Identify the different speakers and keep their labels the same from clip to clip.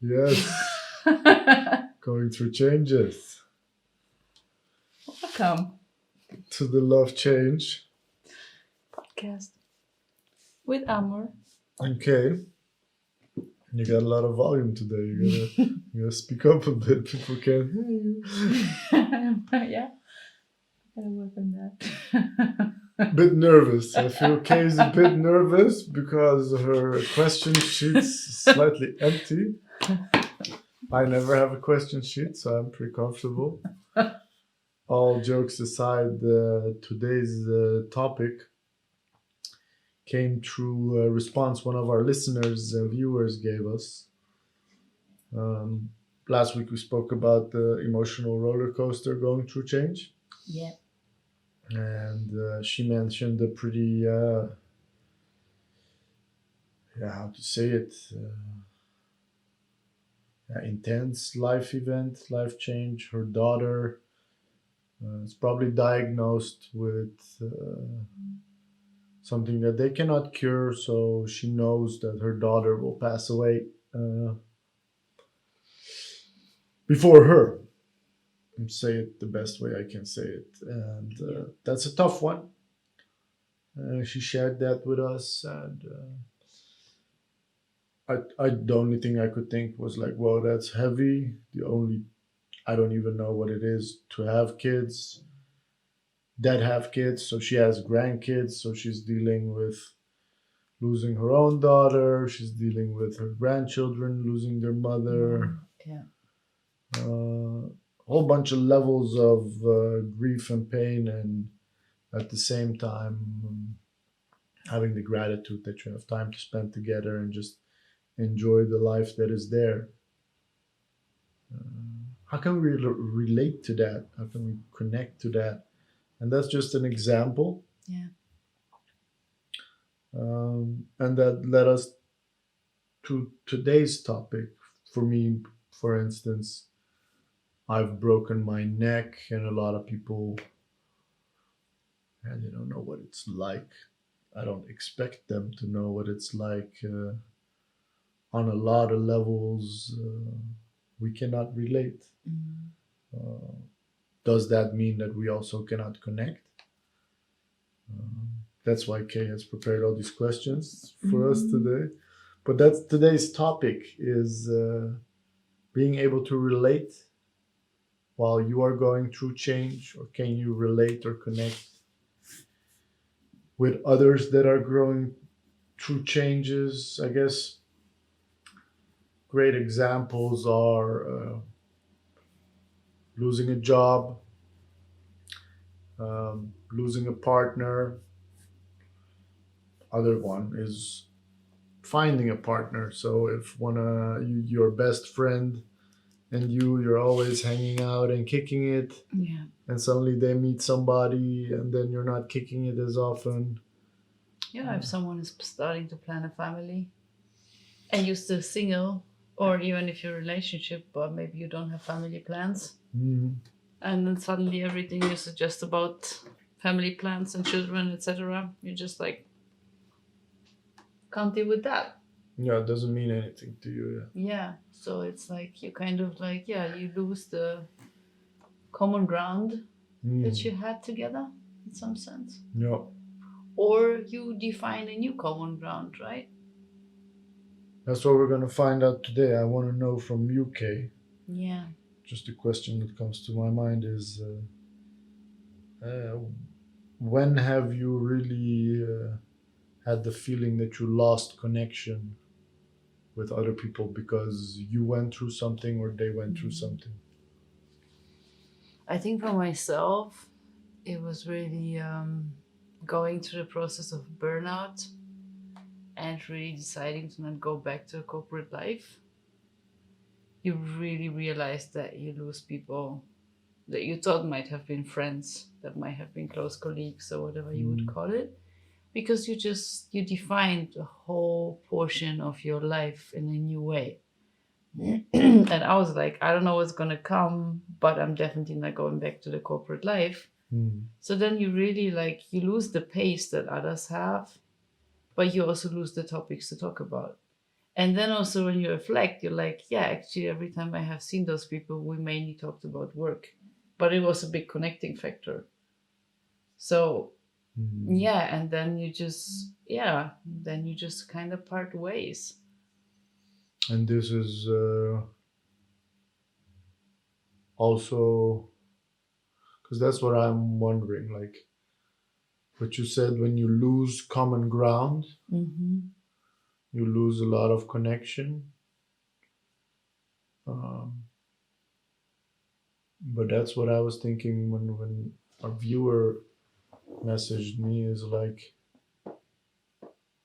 Speaker 1: Yes, going through changes
Speaker 2: Welcome.
Speaker 1: to the love change.
Speaker 2: Podcast with Amor.
Speaker 1: Okay, you got a lot of volume today. You gotta speak up a bit. People can't hear you.
Speaker 2: Yeah, gotta work on that.
Speaker 1: Bit nervous. I feel Kay is a bit nervous because her question sheet's slightly empty. I never have a question sheet, so I'm pretty comfortable. All jokes aside, today's topic came through a response one of our listeners and viewers gave us. Um, Last week we spoke about the emotional roller coaster going through change,
Speaker 2: Yeah.
Speaker 1: and she mentioned a pretty, yeah, how to say it, intense life event, life change. Her daughter is probably diagnosed with something that they cannot cure, so she knows that her daughter will pass away before her. Say it the best way I can say it, and that's a tough one. She shared that with us, and the only thing I could think was like, well, that's heavy. The only I don't even know what it is to have kids that have kids. So she has grandkids, so she's dealing with losing her own daughter. She's dealing with her grandchildren losing their mother.
Speaker 2: Yeah.
Speaker 1: A whole bunch of levels of grief and pain, and at the same time having the gratitude that you have time to spend together and just enjoy the life that is there. How can we relate to that? How can we connect to that? And that's just an example.
Speaker 2: Yeah.
Speaker 1: And that led us to today's topic. For me, for instance, I've broken my neck, and a lot of people, and they don't know what it's like. I don't expect them to know what it's like on a lot of levels. We cannot relate.
Speaker 2: Mm.
Speaker 1: Does that mean that we also cannot connect? That's why Kay has prepared all these questions for us today. But that's today's topic is being able to relate while you are going through change, or can you relate or connect with others that are growing through changes? I guess great examples are losing a job, losing a partner. Other one is finding a partner. So if your best friend and you're always hanging out and kicking it,
Speaker 2: Yeah.
Speaker 1: and suddenly they meet somebody, and then you're not kicking it as often.
Speaker 2: Yeah, if someone is starting to plan a family and you're still single, or even if you're in a relationship, but maybe you don't have family plans,
Speaker 1: Mm,
Speaker 2: and then suddenly everything is just about family plans and children, etc. You're just like, can't deal with that.
Speaker 1: yeah, it doesn't mean anything to you.
Speaker 2: Yeah. So it's like you kind of like, yeah, you lose the common ground
Speaker 1: Yeah.
Speaker 2: that you had together in some sense.
Speaker 1: Yeah.
Speaker 2: Or you define a new common ground, right?
Speaker 1: That's what we're gonna find out today. I want to know from UK.
Speaker 2: Yeah.
Speaker 1: Just a question that comes to my mind is, when have you really had the feeling that you lost connection with other people because you went through something or they went through something?
Speaker 2: I think for myself, it was really going through the process of burnout and really deciding to not go back to a corporate life. You really realize that you lose people that you thought might have been friends, that might have been close colleagues or whatever you would
Speaker 1: Mm,
Speaker 2: call it, because you defined a whole portion of your life in a new way. And I was like, I don't know what's gonna come, but I'm definitely not going back to the corporate life.
Speaker 1: mm,
Speaker 2: So then you really like you lose the pace that others have, but you also lose the topics to talk about. And then also when you reflect, you're like, yeah, actually, every time I have seen those people, we mainly talked about work, but it was a big connecting factor. So yeah, and then you just, yeah, then you just kind of part ways.
Speaker 1: And this is also because that's what I'm wondering. Like what you said, when you lose common ground,
Speaker 2: Mm-hmm.
Speaker 1: you lose a lot of connection. Um, but that's what I was thinking when a viewer messaged me is like,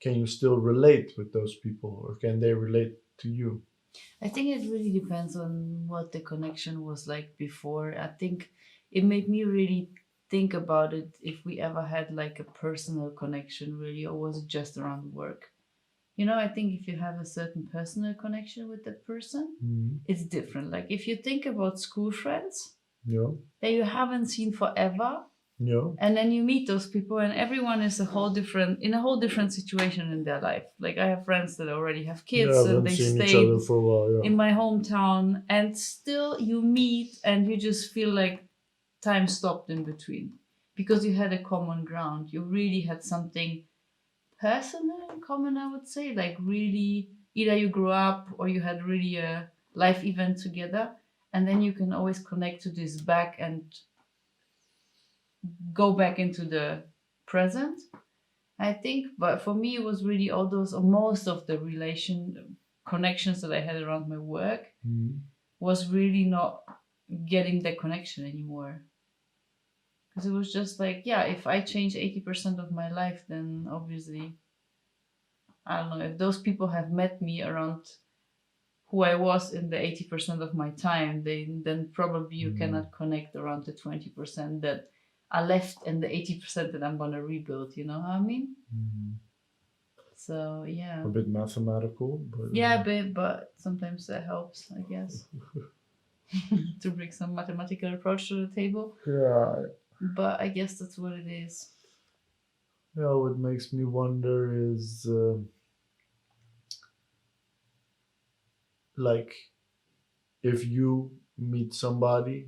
Speaker 1: can you still relate with those people, or can they relate to you?
Speaker 2: I think it really depends on what the connection was like before. I think it made me really think about it if we ever had like a personal connection, really, or was it just around work? You know, I think if you have a certain personal connection with that person,
Speaker 1: Mhm.
Speaker 2: it's different. Like if you think about school friends
Speaker 1: Yeah,
Speaker 2: that you haven't seen forever,
Speaker 1: yeah,
Speaker 2: and then you meet those people and everyone is a whole different situation in their life. Like I have friends that already have
Speaker 1: yeah.
Speaker 2: kids and
Speaker 1: Haven't
Speaker 2: they
Speaker 1: seen each
Speaker 2: stayed
Speaker 1: other for a while.
Speaker 2: in my hometown, and still you meet and you just feel like time stopped in between because you had a common ground. You really had something personal in common, I would say. Like really, either you grew up or you had really a life event together, and then you can always connect to this back and go back into the present, I think. But for me, it was really all those, or most of the relation connections that I had around my work
Speaker 1: Yeah. Mhm.
Speaker 2: was really not getting that connection anymore. Because it was just like, yeah, if I change 80% of my life, then obviously, I don't know, if those people have met me around who I was in the 80% of my time, then probably you cannot connect around the 20% that are left and the 80% that I'm gonna rebuild, you know what I mean?
Speaker 1: Mhm.
Speaker 2: So yeah.
Speaker 1: A bit mathematical, but
Speaker 2: Yeah, but sometimes that helps, I guess, to bring some mathematical approach to the table.
Speaker 1: yeah,
Speaker 2: But I guess that's what it is.
Speaker 1: yeah. What makes me wonder is like if you meet somebody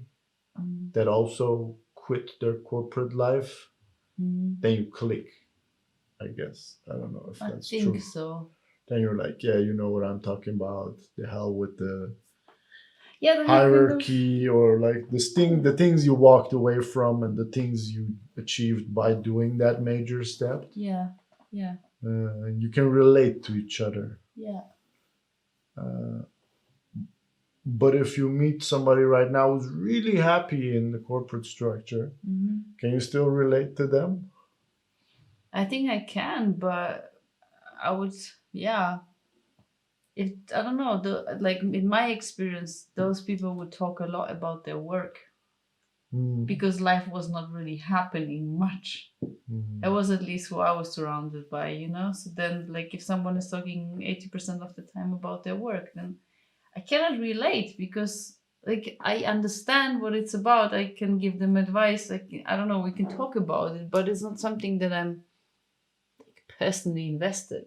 Speaker 2: Mm,
Speaker 1: that also quit their corporate life,
Speaker 2: mm.
Speaker 1: then you click. I guess I don't know if
Speaker 2: I
Speaker 1: that's
Speaker 2: think
Speaker 1: true.
Speaker 2: so.
Speaker 1: Then you're like, yeah, you know what I'm talking about. The hell with the
Speaker 2: Yeah, that happened.
Speaker 1: hierarchy, or like the things you walked away from and the things you achieved by doing that major step.
Speaker 2: Yeah, yeah,
Speaker 1: And you can relate to each other.
Speaker 2: yeah.
Speaker 1: Uh, but if you meet somebody right now who's really happy in the corporate structure,
Speaker 2: Hmm.
Speaker 1: can you still relate to them?
Speaker 2: I think I can, but I would, yeah. If I don't know, the like in my experience, those people would talk a lot about their work
Speaker 1: Mm,
Speaker 2: because life was not really happening much. That
Speaker 1: mm,
Speaker 2: was at least who I was surrounded by, you know. So then, like, if someone is talking 80% of the time about their work, then I cannot relate because, like, I understand what it's about. I can give them advice. Like, I don't know, we can talk about it, but it's not something that I'm personally invested,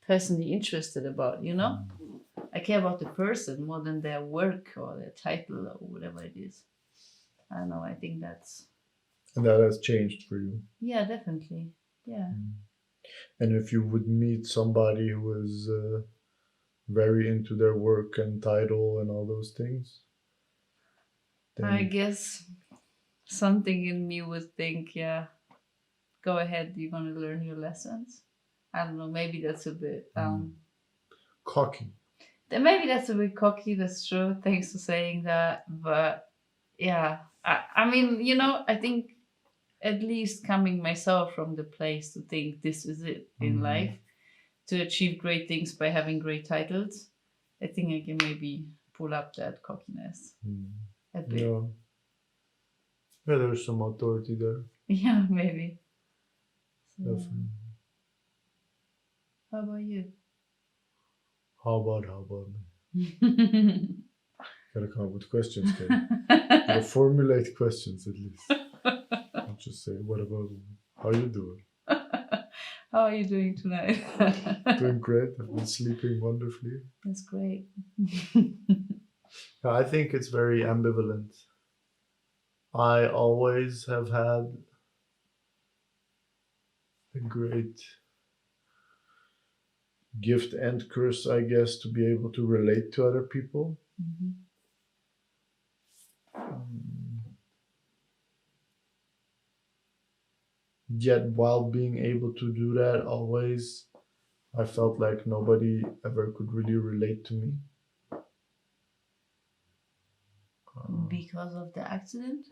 Speaker 2: personally interested about, you know. I care about the person more than their work or their title or whatever it is. I don't know. I think that's,
Speaker 1: and that has changed for you.
Speaker 2: yeah, definitely. Yeah.
Speaker 1: And if you would meet somebody who is very into their work and title and all those things,
Speaker 2: I
Speaker 1: then
Speaker 2: guess something in me would think, yeah, go ahead, you're gonna learn your lessons. I don't know, maybe that's a bit
Speaker 1: cocky.
Speaker 2: then maybe that's a bit cocky, that's true. Thanks for saying that. But yeah. I mean, you know, I think at least coming myself from the place to think this is it in life, to achieve great things by having great titles, I think I can maybe pull up that cockiness a bit.
Speaker 1: Yeah, yeah, there's some authority there,
Speaker 2: Yeah, maybe. So,
Speaker 1: definitely.
Speaker 2: how about you?
Speaker 1: How about me? Gotta come up with questions, Kate. Gotta formulate questions at least. Not just say, what about me? How you doing?
Speaker 2: How are you doing tonight?
Speaker 1: Doing great. I've been sleeping wonderfully.
Speaker 2: That's great.
Speaker 1: Yeah, I think it's very ambivalent. I always have had a great gift and curse, I guess, to be able to relate to other people.
Speaker 2: Mhm.
Speaker 1: Yet, while being able to do that, always I felt like nobody ever could really relate to me.
Speaker 2: Because of the accident?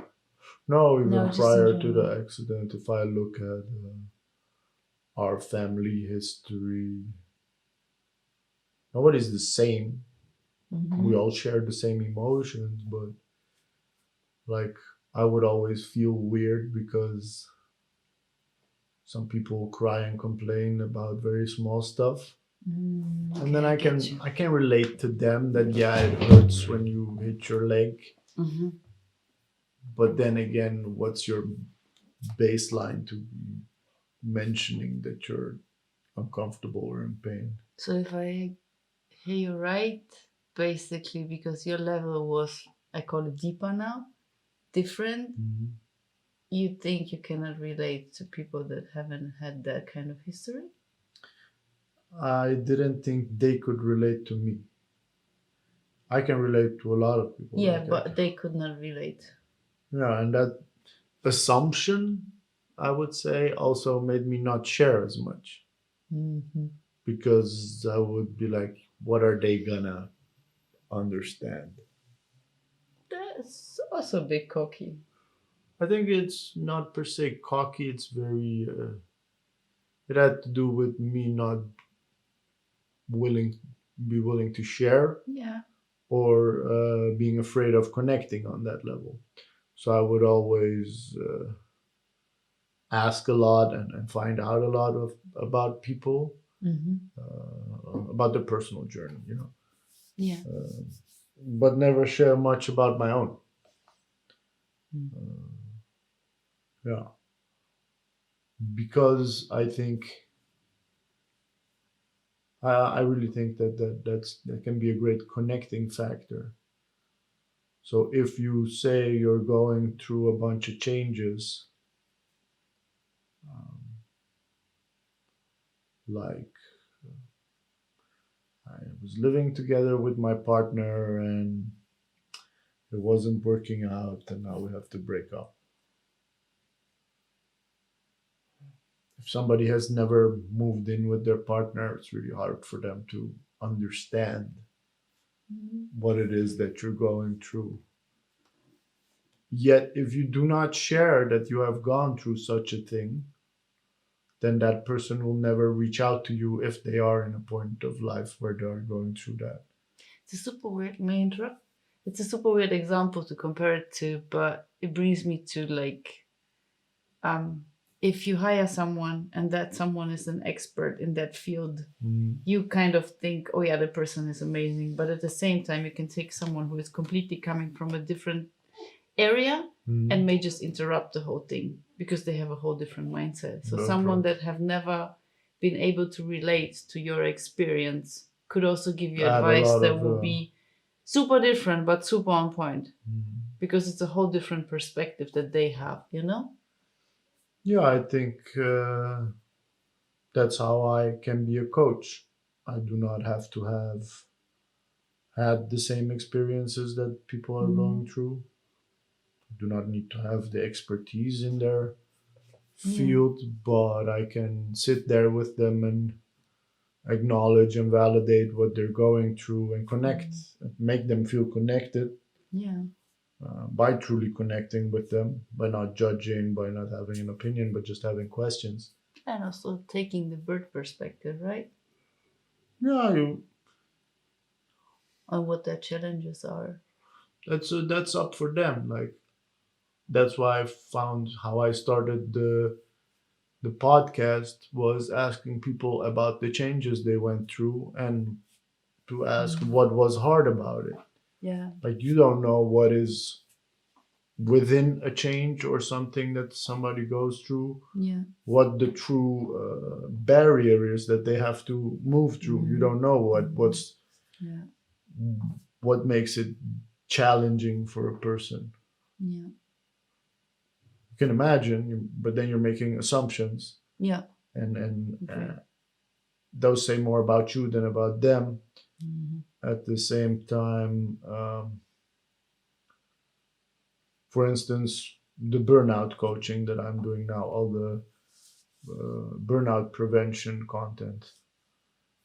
Speaker 1: No,
Speaker 2: No,
Speaker 1: even
Speaker 2: just in
Speaker 1: prior to
Speaker 2: general.
Speaker 1: the accident, if I look at our family history, nobody's the same. We
Speaker 2: Mhm.
Speaker 1: all share the same emotions, but like I would always feel weird because some people cry and complain about very small stuff. And then
Speaker 2: Okay, I
Speaker 1: I
Speaker 2: get
Speaker 1: can
Speaker 2: you.
Speaker 1: I can relate to them that yeah, it hurts when you hit your leg.
Speaker 2: Hmm.
Speaker 1: But then again, what's your baseline to be mentioning that you're uncomfortable or in pain?
Speaker 2: So if I hear you right, basically because your level was, I call it deeper now, different,
Speaker 1: Mhm.
Speaker 2: you think you cannot relate to people that haven't had that kind of history?
Speaker 1: I didn't think they could relate to me. I can relate to a lot of people.
Speaker 2: Yeah,
Speaker 1: Like I
Speaker 2: but
Speaker 1: can,
Speaker 2: they could not relate.
Speaker 1: yeah, and that assumption, I would say, also made me not share as much
Speaker 2: Hmm.
Speaker 1: because I would be like, what are they gonna understand?
Speaker 2: That's also a bit cocky.
Speaker 1: I think it's not per se cocky. It's very. It had to do with me not willing, be willing to share
Speaker 2: Yeah.
Speaker 1: or being afraid of connecting on that level. So I would always ask a lot and find out a lot of about people,
Speaker 2: Hmm.
Speaker 1: about their personal journey, you know,
Speaker 2: Yeah.
Speaker 1: but never share much about my own.
Speaker 2: Mm.
Speaker 1: Yeah, because I think I really think that can be a great connecting factor. So if you say you're going through a bunch of changes, um, like I was living together with my partner and it wasn't working out, and now we have to break up. If somebody has never moved in with their partner, it's really hard for them to understand
Speaker 2: Mhm.
Speaker 1: what it is that you're going through. Yet, if you do not share that you have gone through such a thing, then that person will never reach out to you if they are in a point of life where they are going through that.
Speaker 2: It's a super weird, may I interrupt? It's a super weird example to compare it to, but it brings me to like, um, if you hire someone and that someone is an expert in that field,
Speaker 1: Mm,
Speaker 2: you kind of think, oh yeah, the person is amazing. But at the same time, you can take someone who is completely coming from a different area and
Speaker 1: mm,
Speaker 2: may just interrupt the whole thing because they have a whole different mindset. So
Speaker 1: that's
Speaker 2: someone
Speaker 1: right.
Speaker 2: that have never been able to relate to your experience could also give you
Speaker 1: Add a
Speaker 2: advice
Speaker 1: lot
Speaker 2: that
Speaker 1: of.
Speaker 2: will be super different but super on point
Speaker 1: Mm.
Speaker 2: because it's a whole different perspective that they have, you know?
Speaker 1: Yeah, I think that's how I can be a coach. I do not have to have had the same experiences that people are
Speaker 2: Mm.
Speaker 1: going through. I do not need to have the expertise in their
Speaker 2: Yeah.
Speaker 1: field, but I can sit there with them and acknowledge and validate what they're going through and connect,
Speaker 2: Mm.
Speaker 1: make them feel connected
Speaker 2: Yeah.
Speaker 1: by truly connecting with them, by not judging, by not having an opinion, but just having questions.
Speaker 2: And also taking the bird perspective, right?
Speaker 1: Yeah, you,
Speaker 2: On what their challenges are.
Speaker 1: that's up for them. Like that's why I found how I started the podcast was asking people about the changes they went through and to ask
Speaker 2: Mm.
Speaker 1: what was hard about it.
Speaker 2: Yeah.
Speaker 1: Like you don't know what is within a change or something that somebody goes through,
Speaker 2: Yeah.
Speaker 1: what the true barrier is that they have to move through. You don't know
Speaker 2: Yeah.
Speaker 1: what makes it challenging for a person.
Speaker 2: Yeah.
Speaker 1: You can imagine, but then you're making assumptions,
Speaker 2: Yeah.
Speaker 1: and
Speaker 2: Okay.
Speaker 1: those say more about you than about them.
Speaker 2: Mm-hmm.
Speaker 1: At the same time, for instance, the burnout coaching that I'm doing now, all the burnout prevention content.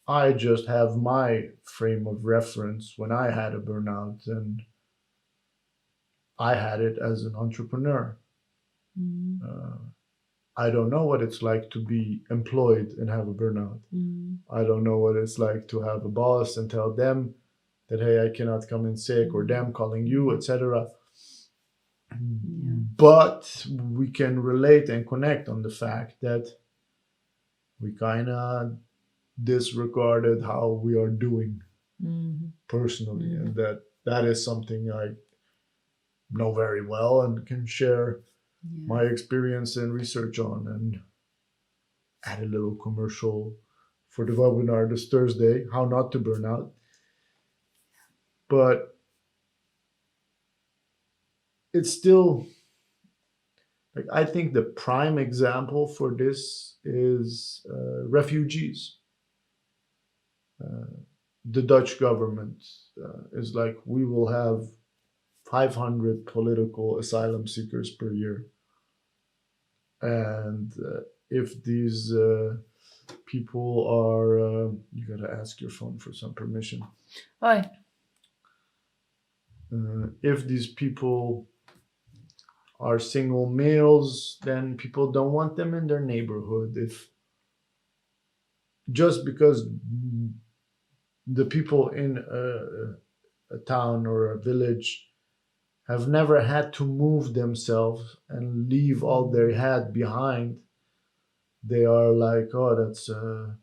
Speaker 1: I just have my frame of reference when I had a burnout, and I had it as an entrepreneur.
Speaker 2: Mm-hmm.
Speaker 1: Uh, I don't know what it's like to be employed and have a burnout.
Speaker 2: Mm-hmm.
Speaker 1: I don't know what it's like to have a boss and tell them that, hey, I cannot come in sick, or them calling you, etc.
Speaker 2: Yeah.
Speaker 1: But we can relate and connect on the fact that we kind of disregarded how we are doing
Speaker 2: Mm-hmm.
Speaker 1: personally,
Speaker 2: Mm-hmm.
Speaker 1: and that is something I know very well and can share
Speaker 2: Yeah.
Speaker 1: my experience and research on, and add a little commercial for the webinar this Thursday, how not to burn out. But it's still like, I think the prime example for this is refugees. The Dutch government is like, we will have 500 political asylum seekers per year. And if these people are, you gotta ask your phone for some permission.
Speaker 2: Hi.
Speaker 1: If these people are single males, then people don't want them in their neighborhood. If just because the people in a town or a village have never had to move themselves and leave all they had behind, they are like, oh, that's a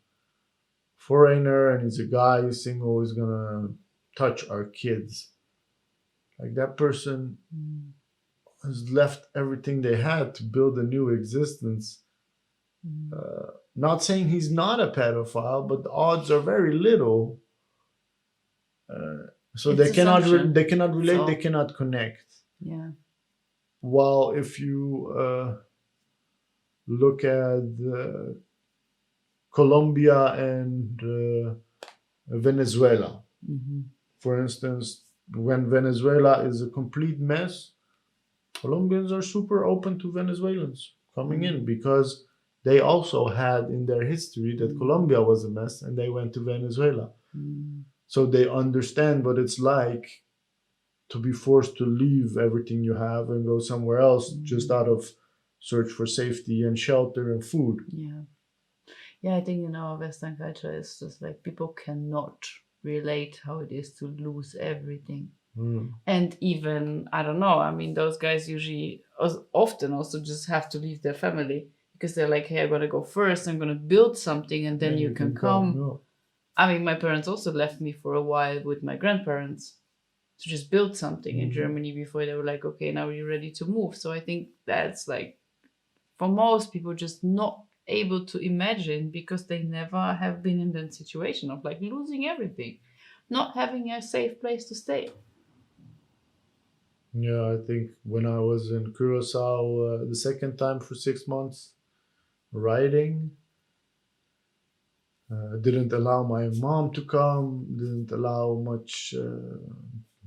Speaker 1: foreigner and he's a guy, he's single, he's gonna touch our kids. Like, that person
Speaker 2: Mm-hmm.
Speaker 1: has left everything they had to build a new existence. Not saying he's not a pedophile, but the odds are very little. So
Speaker 2: It's assumption.
Speaker 1: they cannot relate, they
Speaker 2: So
Speaker 1: cannot connect.
Speaker 2: yeah.
Speaker 1: While if you look at Colombia and Venezuela,
Speaker 2: Mm-hmm.
Speaker 1: for instance, when Venezuela is a complete mess, Colombians are super open to Venezuelans coming in, because they also had in their history that Colombia was a mess and they went to Venezuela.
Speaker 2: Mm-hmm.
Speaker 1: So they understand what it's like to be forced to leave everything you have and go somewhere else, just out of search for safety and shelter and food.
Speaker 2: Yeah. Yeah, I think in our Western culture, it's just like people cannot relate how it is to lose everything.
Speaker 1: Mm.
Speaker 2: And even, I don't know, I mean, those guys usually often also just have to leave their family because they're like, hey, I'm going to go first, I'm going to build something, and then you can come.
Speaker 1: No.
Speaker 2: I mean, my parents also left me for a while with my grandparents to just build something in Germany before they were like, okay, now you're ready to move. So I think that's like, for most people, just not able to imagine because they never have been in that situation of like losing everything, not having a safe place to stay.
Speaker 1: Yeah, I think when I was in Curacao the second time for 6 months riding, didn't allow my mom to come, didn't allow much,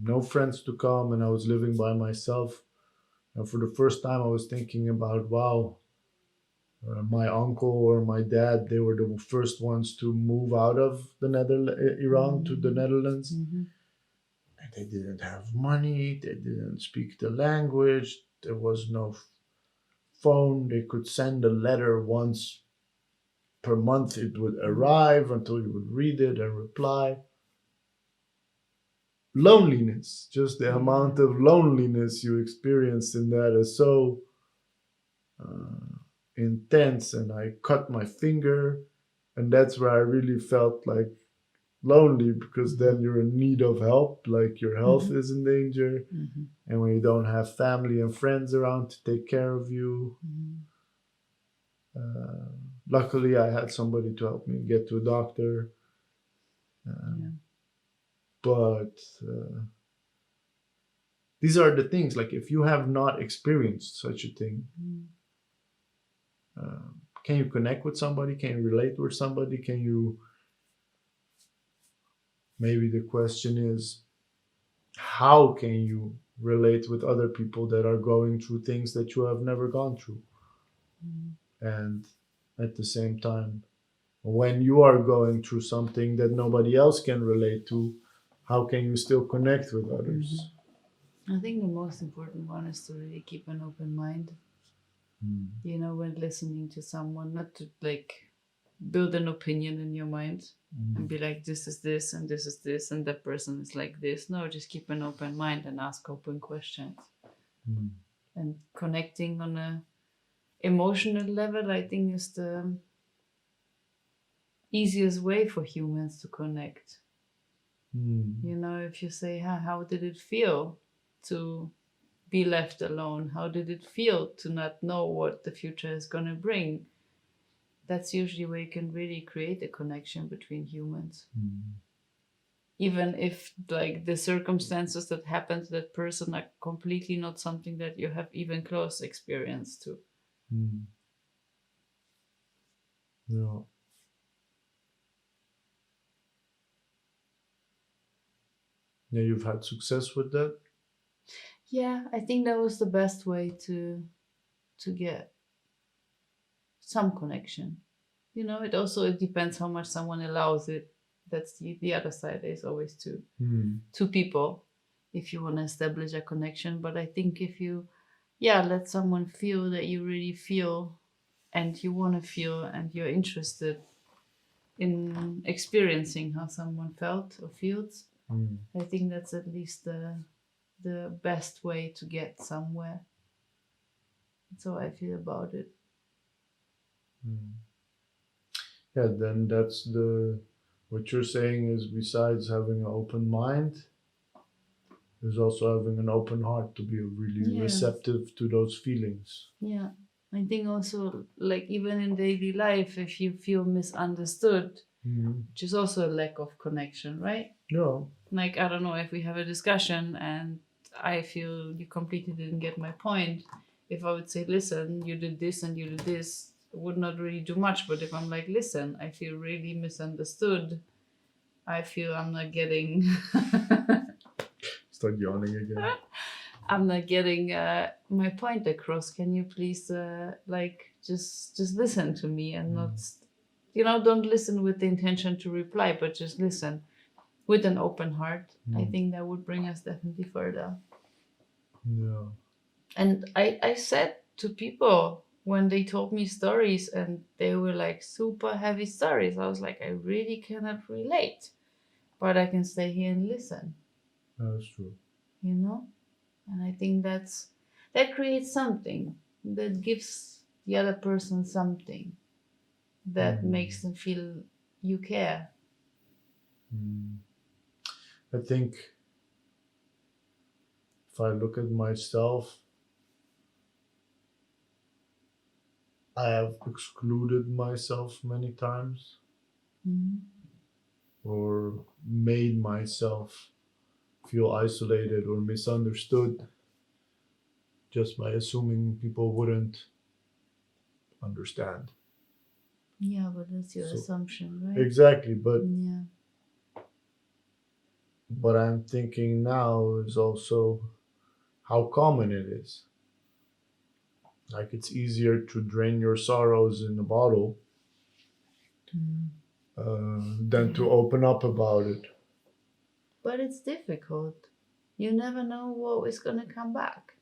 Speaker 1: no friends to come, and I was living by myself. And for the first time, I was thinking about, wow, my uncle or my dad, they were the first ones to move out of Iran to the Netherlands.
Speaker 2: Mm-hmm.
Speaker 1: And they didn't have money, they didn't speak the language, there was no phone. They could send a letter once per month, it would arrive until you would read it and reply. Loneliness, just the amount of loneliness you experienced in that is so intense. And I cut my finger, and that's where I really felt like lonely because then you're in need of help, like your health is in danger,
Speaker 2: Mm-hmm.
Speaker 1: and when you don't have family and friends around to take care of you.
Speaker 2: Mm-hmm.
Speaker 1: Uh, Luckily, I had somebody to help me get to a doctor,
Speaker 2: Yeah.
Speaker 1: but these are the things. Like if you have not experienced such a thing,
Speaker 2: Mm.
Speaker 1: can you connect with somebody? Can you relate with somebody? Can you? Maybe the question is, how can you relate with other people that are going through things that you have never gone through?
Speaker 2: Mm.
Speaker 1: And at the same time, when you are going through something that nobody else can relate to, how can you still connect with others?
Speaker 2: I think the most important one is to really keep an open mind.
Speaker 1: Mm.
Speaker 2: You know, when listening to someone, not to like build an opinion in your mind and be like, this is this and this is this and that person is like this. No, just keep an open mind and ask open questions.
Speaker 1: Mm.
Speaker 2: And connecting on a emotional level, I think, is the easiest way for humans to connect.
Speaker 1: Mm.
Speaker 2: You know, if you say, how did it feel to be left alone? How did it feel to not know what the future is going to bring? That's usually where you can really create a connection between humans.
Speaker 1: Mm.
Speaker 2: Even if like the circumstances that happen to that person are completely not something that you have even close experience to.
Speaker 1: Mm. Yeah. Yeah, you've had success with that.
Speaker 2: Yeah, I think that was the best way to get some connection. You know, it depends how much someone allows it. That's the other side. There's always
Speaker 1: Mm.
Speaker 2: two people if you want to establish a connection. But I think if you, yeah, let someone feel that you really feel and you want to feel and you're interested in experiencing how someone felt or feels,
Speaker 1: Mm.
Speaker 2: I think that's at least the best way to get somewhere. That's how I feel about it.
Speaker 1: Mm. Yeah, then that's the what you're saying is besides having an open mind, is also having an open heart to be really
Speaker 2: Yeah.
Speaker 1: receptive to those feelings.
Speaker 2: Yeah. I think also, like, even in daily life, if you feel misunderstood,
Speaker 1: Mm.
Speaker 2: which is also a lack of connection, right?
Speaker 1: Yeah.
Speaker 2: Like, I don't know, if we have a discussion and I feel you completely didn't get my point, if I would say, listen, you did this and you did this, it would not really do much. But if I'm like, listen, I feel really misunderstood, I feel I'm not getting.
Speaker 1: Start yawning again.
Speaker 2: I'm not getting my point across. Can you please like just listen to me and not, you know, don't listen with the intention to reply, but just listen with an open heart. I think that would bring us definitely further.
Speaker 1: Yeah.
Speaker 2: And I said to people when they told me stories and they were like super heavy stories, I was like, I really cannot relate, but I can stay here and listen,
Speaker 1: That's true.
Speaker 2: you know? And I think that creates something that gives the other person something that makes them feel you care.
Speaker 1: Mm. I think if I look at myself, I have excluded myself many times
Speaker 2: Mhm.
Speaker 1: or made myself feel isolated or misunderstood just by assuming people wouldn't understand.
Speaker 2: Yeah, but that's your
Speaker 1: So
Speaker 2: assumption, right?
Speaker 1: exactly, but
Speaker 2: Yeah.
Speaker 1: what I'm thinking now is also how common it is. Like it's easier to drain your sorrows in a bottle
Speaker 2: Mm.
Speaker 1: than to open up about it.
Speaker 2: But it's difficult. You never know what is going to come back.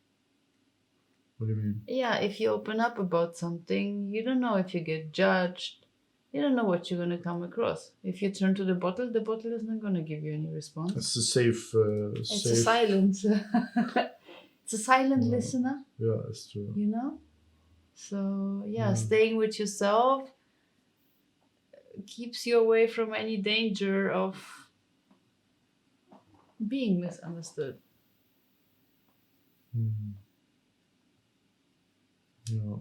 Speaker 1: What do you mean?
Speaker 2: Yeah, if you open up about something, you don't know if you get judged. You don't know what you're going to come across. If you turn to the bottle is not going to give you any response.
Speaker 1: It's a safe,
Speaker 2: It's a
Speaker 1: safe.
Speaker 2: silence. It's a silent listener,
Speaker 1: Yeah, it's true.
Speaker 2: you know? So, yeah,
Speaker 1: Yeah.
Speaker 2: staying with yourself keeps you away from any danger of being misunderstood.
Speaker 1: Yeah.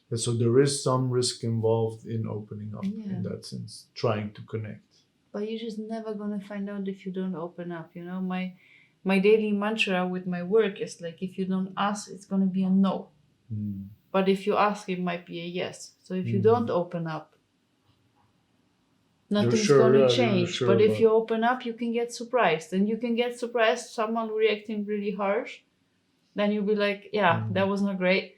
Speaker 1: And so there is some risk involved in opening up
Speaker 2: Yeah.
Speaker 1: in that sense, trying to connect.
Speaker 2: But you're just never gonna find out if you don't open up. You know, my daily mantra with my work is like, if you don't ask, it's gonna be a no. But if you ask, it might be a yes. So if you don't open up, nothing's gonna change.
Speaker 1: Sure,
Speaker 2: but if you open up, you can get surprised. And you can get surprised, someone reacting really harsh. Then you'll be like, yeah, that was not great.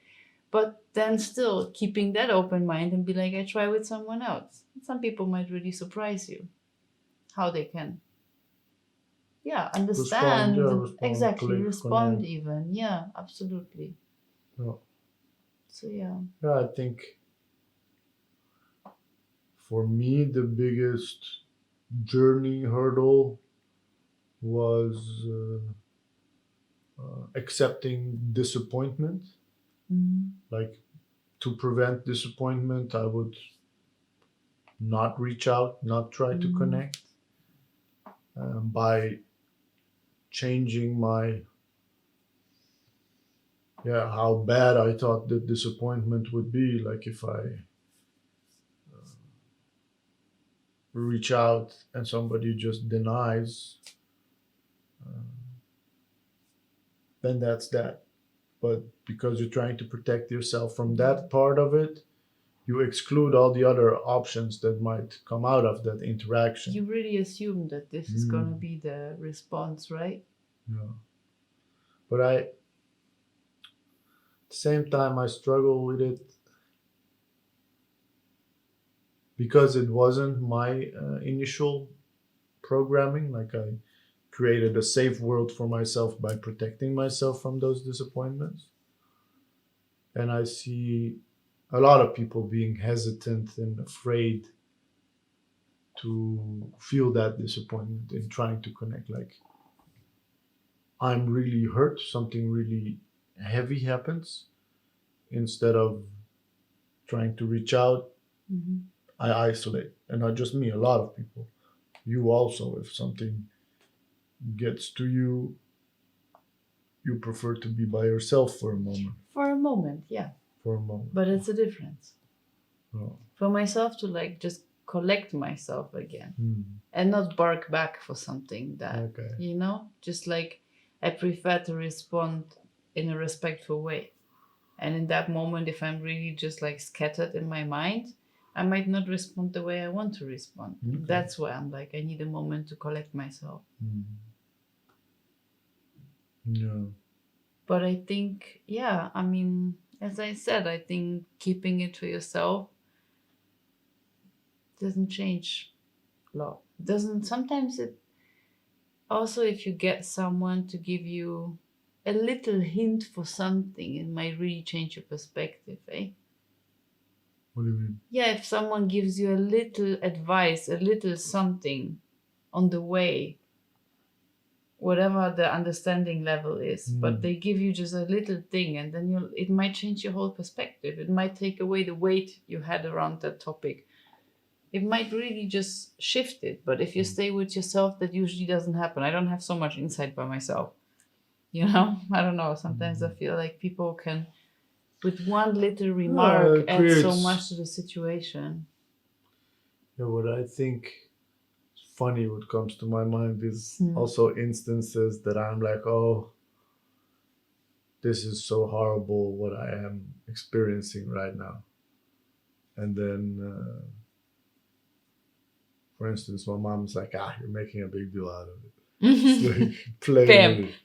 Speaker 2: But then still keeping that open mind and be like, I try with someone else. Some people might really surprise you how they can, understand.
Speaker 1: Respond,
Speaker 2: exactly,
Speaker 1: click,
Speaker 2: respond
Speaker 1: connect.
Speaker 2: even. Yeah, absolutely.
Speaker 1: Yeah.
Speaker 2: So, yeah.
Speaker 1: Yeah, I think for me, the biggest journey hurdle was accepting disappointment. Like, to prevent disappointment, I would not reach out, not try to connect. By changing my, how bad I thought the disappointment would be. Like, if I reach out and somebody just denies, then that's that. But because you're trying to protect yourself from that part of it, you exclude all the other options that might come out of that interaction.
Speaker 2: You really assume that this is going to be the response, right?
Speaker 1: Yeah. But at the same time, I struggle with it because it wasn't my initial programming. Like, I created a safe world for myself by protecting myself from those disappointments. And I see a lot of people being hesitant and afraid to feel that disappointment in trying to connect. Like, I'm really hurt, something really heavy happens. Instead of trying to reach out, I isolate. And not just me, a lot of people. You also, if something gets to you, you prefer to be by yourself for a moment.
Speaker 2: For a moment, yeah.
Speaker 1: For a moment.
Speaker 2: But it's a difference.
Speaker 1: Oh.
Speaker 2: For myself to like just collect myself again and not bark back for something that, just like I prefer to respond in a respectful way. And in that moment, if I'm really just like scattered in my mind, I might not respond the way I want to respond. Okay. That's why I'm like, I need a moment to collect myself.
Speaker 1: Yeah.
Speaker 2: But I think, as I said, I think keeping it to yourself doesn't change a lot. Sometimes it also, if you get someone to give you a little hint for something, it might really change your perspective, eh?
Speaker 1: What do you mean?
Speaker 2: Yeah, if someone gives you a little advice, a little something on the way, whatever the understanding level is, but they give you just a little thing, and then it might change your whole perspective. It might take away the weight you had around that topic. It might really just shift it. But if you stay with yourself, that usually doesn't happen. I don't have so much insight by myself. I don't know. Sometimes I feel like people can, with one little remark, add so much to the situation.
Speaker 1: Yeah, what I think is funny, what comes to my mind is also instances that I'm like, oh, this is so horrible what I am experiencing right now. And then, for instance, my mom's like, you're making a big deal out of it. It's like playing with it.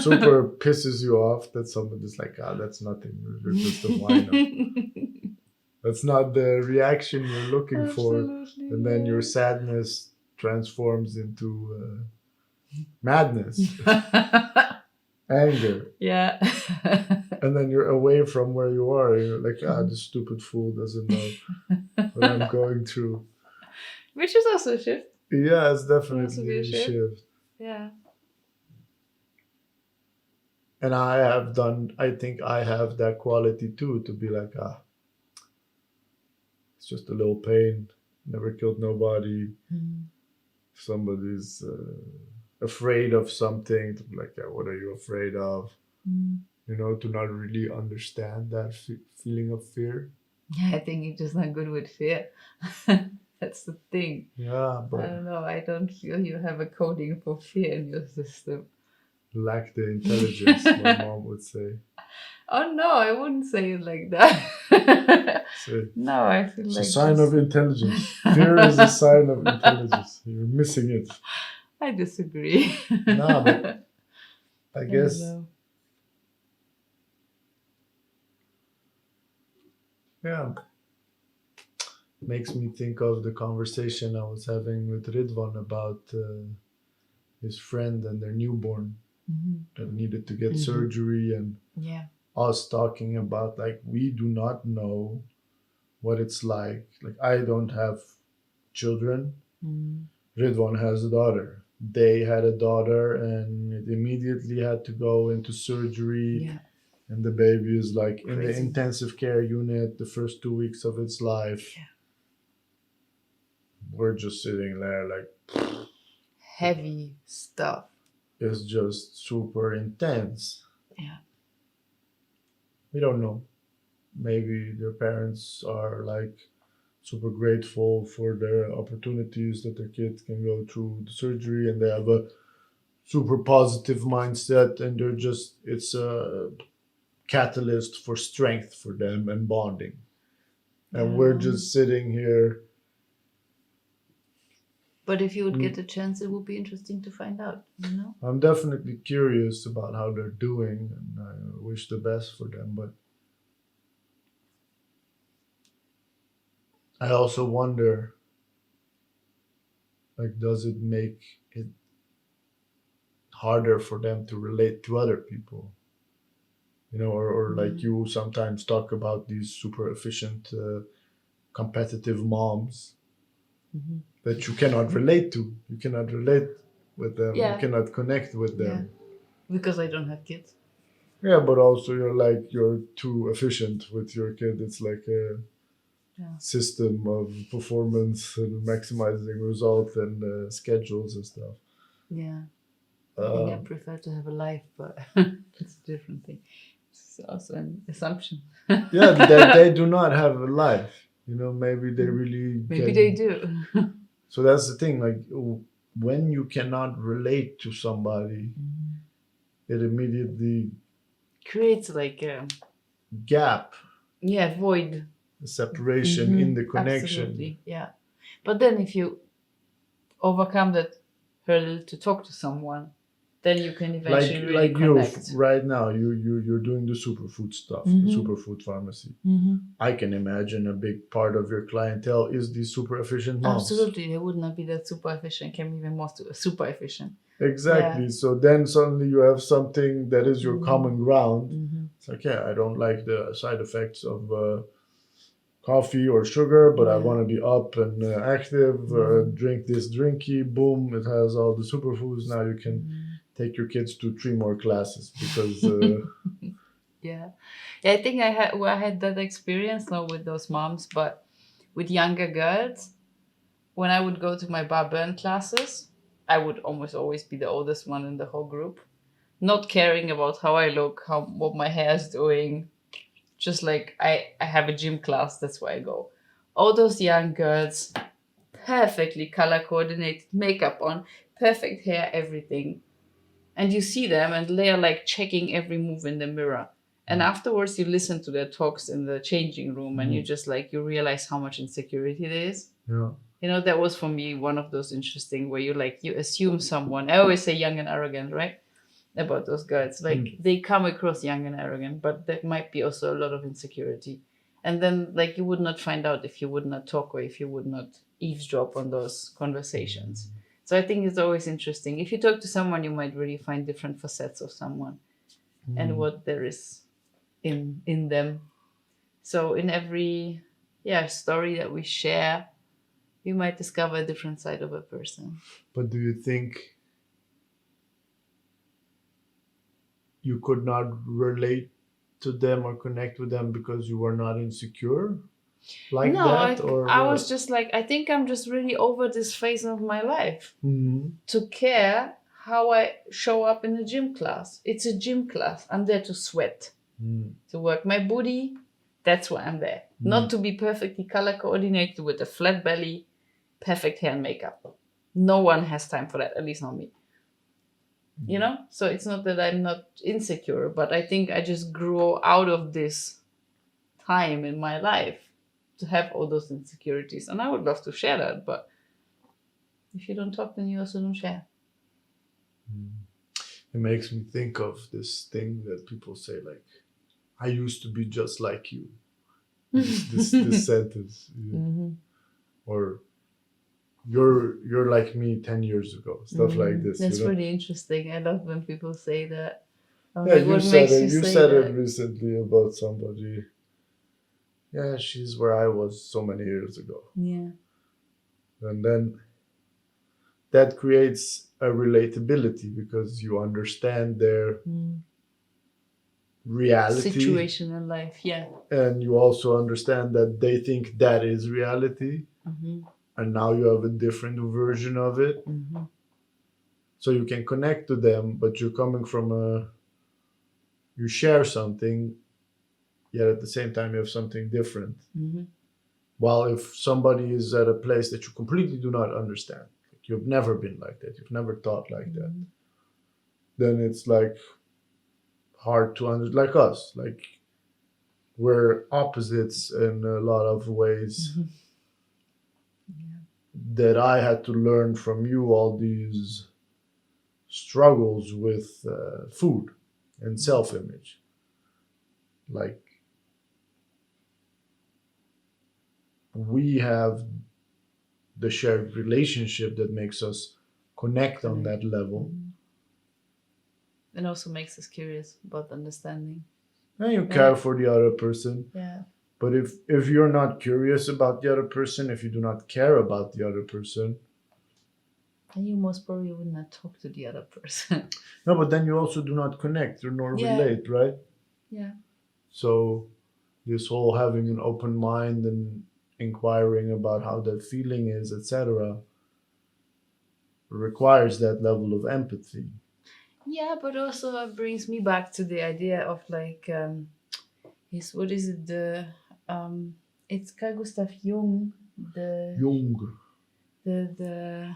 Speaker 1: Super pisses you off that somebody's like, that's nothing. You're just a whiner. That's not the reaction you're looking for. And then your sadness transforms into madness, anger.
Speaker 2: Yeah.
Speaker 1: And then you're away from where you are. You're like, this stupid fool doesn't know what I'm going through.
Speaker 2: Which is also a shift.
Speaker 1: Yeah, it's definitely a shift.
Speaker 2: Yeah.
Speaker 1: And I think I have that quality too, to be like, It's just a little pain. Never killed nobody.
Speaker 2: Mm.
Speaker 1: If somebody's afraid of something, to be like, yeah, what are you afraid of?
Speaker 2: Mm.
Speaker 1: You know, to not really understand that feeling of fear.
Speaker 2: Yeah, I think you're just not good with fear. That's the thing.
Speaker 1: Yeah,
Speaker 2: I
Speaker 1: but
Speaker 2: don't know. I don't feel you have a coding for fear in your system.
Speaker 1: lack the intelligence, my mom would say.
Speaker 2: Oh no, I wouldn't say it like that.
Speaker 1: So
Speaker 2: No, I feel
Speaker 1: it's a
Speaker 2: like
Speaker 1: sign
Speaker 2: this.
Speaker 1: of intelligence. Fear is a sign of intelligence. You're missing it.
Speaker 2: I disagree.
Speaker 1: Nah, but I
Speaker 2: I don't
Speaker 1: guess
Speaker 2: know.
Speaker 1: yeah, makes me think of the conversation I was having with Ridvan about his friend and their newborn
Speaker 2: Mhm.
Speaker 1: that needed to get
Speaker 2: Mhm.
Speaker 1: surgery, and
Speaker 2: Yeah.
Speaker 1: us talking about like we do not know what it's like. Like I don't have children.
Speaker 2: Mm.
Speaker 1: Ridwan has a daughter. They had a daughter and it immediately had to go into surgery,
Speaker 2: Yeah.
Speaker 1: and the baby is like in the
Speaker 2: Crazy.
Speaker 1: intensive care unit the first 2 weeks of its life.
Speaker 2: Yeah.
Speaker 1: We're just sitting there like
Speaker 2: Heavy stuff.
Speaker 1: it's just super intense.
Speaker 2: Yeah.
Speaker 1: We don't know. Maybe their parents are like super grateful for the opportunities that their kids can go through the surgery, and they have a super positive mindset, and they're just it's a catalyst for strength for them and bonding, and we're just sitting here.
Speaker 2: But if you would get a chance, it would be interesting to find out, you know?
Speaker 1: I'm definitely curious about how they're doing, and I wish the best for them, but I also wonder, like, does it make it harder for them to relate to other people? You know, or like you sometimes talk about these super efficient, competitive moms
Speaker 2: Mm-hmm.
Speaker 1: that you cannot relate to. You cannot relate with them. You
Speaker 2: Yeah.
Speaker 1: cannot connect with
Speaker 2: Yeah.
Speaker 1: them.
Speaker 2: Because I don't have kids.
Speaker 1: Yeah, but also you're too efficient with your kid. It's like a
Speaker 2: Yeah.
Speaker 1: system of performance and maximizing result and schedules and stuff.
Speaker 2: Yeah. I think I prefer to have a life, but it's a different thing. It's also an assumption.
Speaker 1: Yeah, that they do not have a life. You know, maybe they really
Speaker 2: Maybe
Speaker 1: can.
Speaker 2: they do.
Speaker 1: So that's the thing. Like when you cannot relate to somebody, it immediately
Speaker 2: Creates like a
Speaker 1: gap,
Speaker 2: void.
Speaker 1: a separation in the connection.
Speaker 2: Absolutely. Yeah. But then if you overcome that hurdle to talk to someone, then you can eventually really
Speaker 1: Like you
Speaker 2: connect.
Speaker 1: right now, you're doing the superfood stuff, the superfood pharmacy. I can imagine a big part of your clientele is these super efficient moms.
Speaker 2: Absolutely, they would not be that super efficient. Can be even more super efficient.
Speaker 1: Exactly. So then suddenly you have something that is your common ground. It's like, yeah, I don't like the side effects of coffee or sugar, but I want to be up and active. Drink this drinky, boom! It has all the superfoods. Now you can take your kids to 3 more classes because.
Speaker 2: Yeah, I think I had that experience not with those moms, but with younger girls. When I would go to my barbern classes, I would almost always be the oldest one in the whole group, not caring about how I look, what my hair is doing. Just like I have a gym class, that's why I go. All those young girls, perfectly color coordinated, makeup on, perfect hair, everything. And you see them and they are like checking every move in the mirror. And afterwards you listen to their talks in the changing room and you just like you realize how much insecurity there is.
Speaker 1: Yeah.
Speaker 2: You know, that was for me one of those interesting where you like you assume someone. I always say young and arrogant, right? About those girls. Like they come across young and arrogant, but there might be also a lot of insecurity. And then like you would not find out if you would not talk or if you would not eavesdrop on those conversations. So I think it's always interesting. If you talk to someone, you might really find different facets of someone and what there is in them. So in every story that we share, you might discover a different side of a person.
Speaker 1: But do you think you could not relate to them or connect with them because you were not insecure? like
Speaker 2: No,
Speaker 1: that, or
Speaker 2: I
Speaker 1: what?
Speaker 2: was just like, I think I'm just really over this phase of my life
Speaker 1: Mhm.
Speaker 2: to care how I show up in a gym class. It's a gym class. I'm there to sweat,
Speaker 1: Mm.
Speaker 2: to work my booty. That's why I'm there. Not to be perfectly color coordinated with a flat belly, perfect hair and makeup. No one has time for that, at least not me. You know? So it's not that I'm not insecure, but I think I just grew out of this time in my life to have all those insecurities. And I would love to share that, but if you don't talk, then you also don't share.
Speaker 1: It makes me think of this thing that people say, like, I used to be just like you. This sentence. Or you're like me 10 years ago. Stuff like this.
Speaker 2: That's
Speaker 1: you know?
Speaker 2: really interesting. I love when people say that. I'm
Speaker 1: Yeah,
Speaker 2: like,
Speaker 1: you
Speaker 2: what
Speaker 1: said
Speaker 2: makes
Speaker 1: it.
Speaker 2: you
Speaker 1: You
Speaker 2: say
Speaker 1: said
Speaker 2: that?
Speaker 1: it recently about somebody. Yeah, she's where I was so many years ago.
Speaker 2: Yeah.
Speaker 1: And then that creates a relatability because you understand their reality.
Speaker 2: Situation in life, yeah.
Speaker 1: And you also understand that they think that is reality. And now you have a different version of it. So you can connect to them, but you're coming from you share something, yet at the same time you have something different. While if somebody is at a place that you completely do not understand, like you've never been like that, you've never thought like that, then it's like hard to understand. Like us, like we're opposites in a lot of ways. That I had to learn from you all these struggles with food and self-image. Like we have the shared relationship that makes us connect on that level.
Speaker 2: And also makes us curious about understanding.
Speaker 1: And you care for the other person.
Speaker 2: Yeah.
Speaker 1: But if you're not curious about the other person, if you do not care about the other person,
Speaker 2: then you most probably would not talk to the other person.
Speaker 1: No, but then you also do not connect or nor relate, right?
Speaker 2: Yeah.
Speaker 1: So this whole having an open mind and inquiring about how that feeling is, etc., requires that level of empathy.
Speaker 2: Yeah, but also it brings me back to the idea of like what is it, it's Carl Gustav Jung,
Speaker 1: Jung,
Speaker 2: the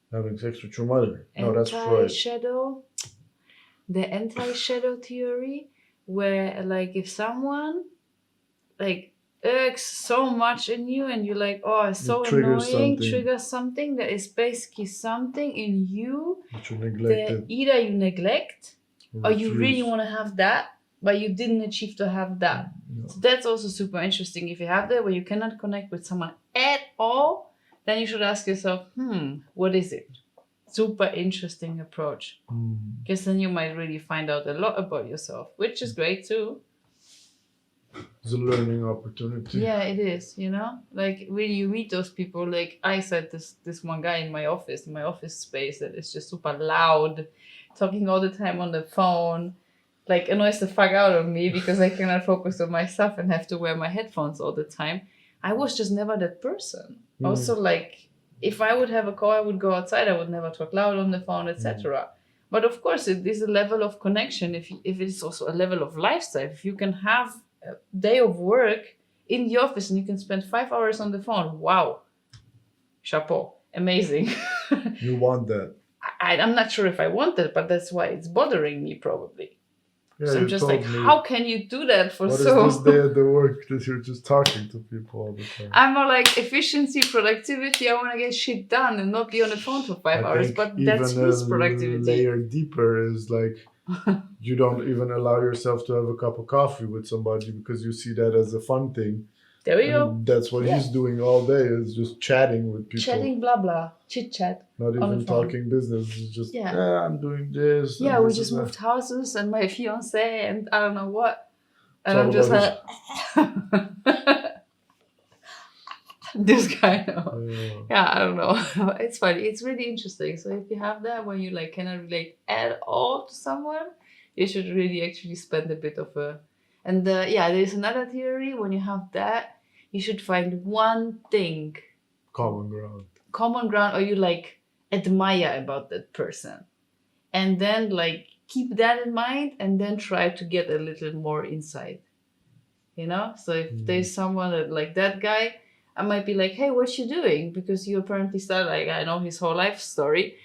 Speaker 1: having sex with your mother. No, that's Freud.
Speaker 2: anti-shadow, the anti-shadow theory, where like if someone like irks so much in you and you're like, oh, it's so annoying, triggers something, that is basically something in you
Speaker 1: that you neglected,
Speaker 2: that either you neglect or you
Speaker 1: refuse.
Speaker 2: really want to have that, but you didn't achieve to have that.
Speaker 1: No.
Speaker 2: So that's also super interesting. If you have that where you cannot connect with someone at all, then you should ask yourself, what is it? Super interesting approach. Because then you might really find out a lot about yourself, which is great too.
Speaker 1: It's a learning opportunity.
Speaker 2: Yeah, it is, you know? Like when you meet those people, like I said, this one guy in my office space that is just super loud, talking all the time on the phone, like annoys the fuck out of me because I cannot focus on my stuff and have to wear my headphones all the time. I was just never that person. Also, like if I would have a call, I would go outside. I would never talk loud on the phone, etc. But of course, it is a level of connection. If it's also a level of lifestyle, if you can have a day of work in the office and you can spend 5 hours on the phone, wow, chapeau, amazing.
Speaker 1: You want that.
Speaker 2: I'm not sure if I want that, but that's why it's bothering me probably.
Speaker 1: Yeah,
Speaker 2: So I'm just like, how can you do that for
Speaker 1: what
Speaker 2: so?
Speaker 1: What is this day at the work that you're just talking to people all the time?
Speaker 2: I'm more like efficiency, productivity. I want to get shit done and not be on the phone for 5 hours. But that's whose productivity.
Speaker 1: Layer deeper is like you don't even allow yourself to have a cup of coffee with somebody because you see that as a fun thing.
Speaker 2: There we go.
Speaker 1: That's what he's doing all day, is just chatting with people.
Speaker 2: Chatting, blah blah, chit chat.
Speaker 1: Not even talking business. It's just I'm doing this.
Speaker 2: Yeah, we just moved houses and my fiance and I don't know what. And I'm just like this kind of I don't know. It's funny. It's really interesting. So if you have that when you like cannot relate at all to someone, you should really actually spend a bit of a and there's another theory when you have that. you should find one thing,
Speaker 1: Common ground.
Speaker 2: or you like admire about that person, and then like keep that in mind, and then try to get a little more insight. So if there's someone that, like that guy, I might be like, hey, what you doing? Because you apparently started, like, I know his whole life story.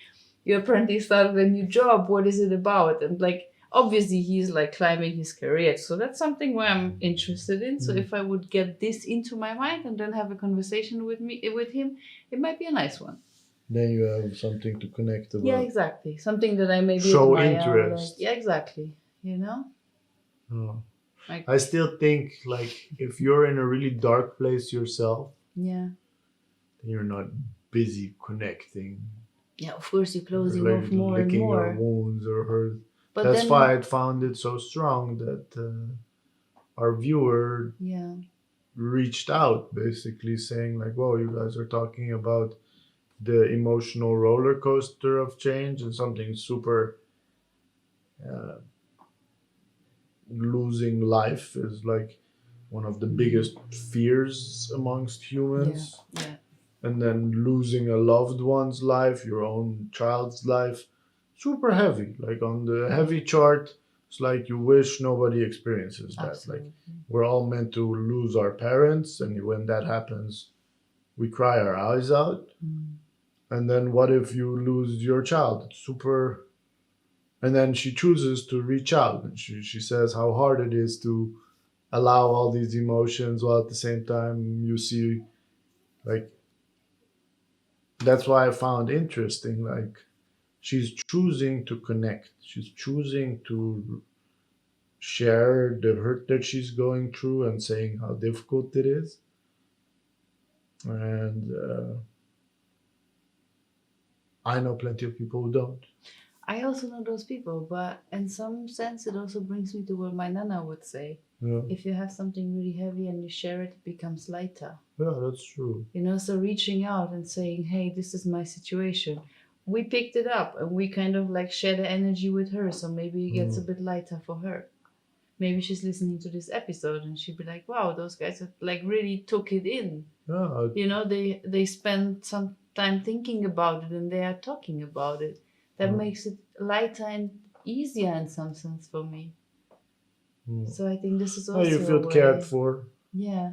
Speaker 2: You apparently started a new job. What is it about? And like, obviously he's like climbing his career, so that's something where I'm interested in. So if I would get this into my mind and then have a conversation with him, it might be a nice one.
Speaker 1: Then you have something to connect about.
Speaker 2: Yeah, exactly. Something that I maybe
Speaker 1: Show
Speaker 2: admire,
Speaker 1: interest.
Speaker 2: yeah, exactly.
Speaker 1: Oh.
Speaker 2: Like,
Speaker 1: I still think, like, if you're in a really dark place yourself,
Speaker 2: yeah.
Speaker 1: then you're not busy connecting.
Speaker 2: Yeah, of course you're closing
Speaker 1: like
Speaker 2: off more and
Speaker 1: licking your
Speaker 2: more.
Speaker 1: wounds or hurt.
Speaker 2: But
Speaker 1: That's
Speaker 2: then,
Speaker 1: why I found it so strong that our viewer
Speaker 2: yeah,
Speaker 1: reached out, basically saying like, "Whoa, you guys are talking about the emotional roller coaster of change and something super uh, losing life is like one of the biggest fears amongst humans."
Speaker 2: yeah,
Speaker 1: And then losing a loved one's life, your own child's life, super heavy. Like on the heavy chart, it's like you wish nobody experiences that.
Speaker 2: absolutely.
Speaker 1: Like we're all meant to lose our parents, and when that happens, we cry our eyes out. And then what if you lose your child? It's super. And then she chooses to reach out, and she says how hard it is to allow all these emotions while at the same time you see like that's why I found interesting. Like she's choosing to connect. She's choosing to share the hurt that she's going through and saying how difficult it is. And I know plenty of people who don't.
Speaker 2: I also know those people, but in some sense, it also brings me to what my nana would say.
Speaker 1: Yeah,
Speaker 2: If you have something really heavy and you share it, it becomes lighter.
Speaker 1: yeah, that's true.
Speaker 2: So reaching out and saying, hey, this is my situation. We picked it up and we kind of like share the energy with her, so maybe it gets a bit lighter for her. Maybe she's listening to this episode and she'd be like, wow, those guys have, like, really took it in.
Speaker 1: Yeah,
Speaker 2: They spend some time thinking about it and they are talking about it. That makes it lighter and easier in some sense for me. So I think this is also
Speaker 1: you feel
Speaker 2: a way.
Speaker 1: cared for.
Speaker 2: Yeah.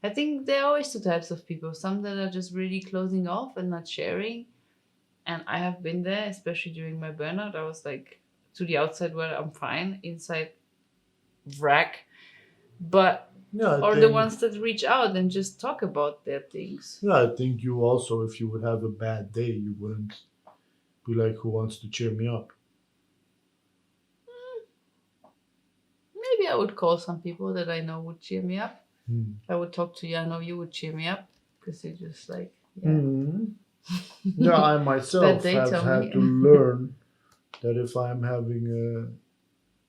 Speaker 2: I think there are always two types of people. Some that are just really closing off and not sharing. And I have been there, especially during my burnout. I was like, to the outside, well, I'm fine. Inside, wreck. But
Speaker 1: Yeah,
Speaker 2: or the ones that reach out and just talk about their things.
Speaker 1: Yeah, I think you also, if you would have a bad day, you wouldn't be like, "Who wants to cheer me up?"
Speaker 2: Maybe I would call some people that I know would cheer me up.
Speaker 1: Hmm.
Speaker 2: I would talk to you. I know you would cheer me up because you're just like, yeah.
Speaker 1: Yeah, I myself
Speaker 2: they
Speaker 1: have
Speaker 2: tell
Speaker 1: had
Speaker 2: me.
Speaker 1: to learn that if I'm having a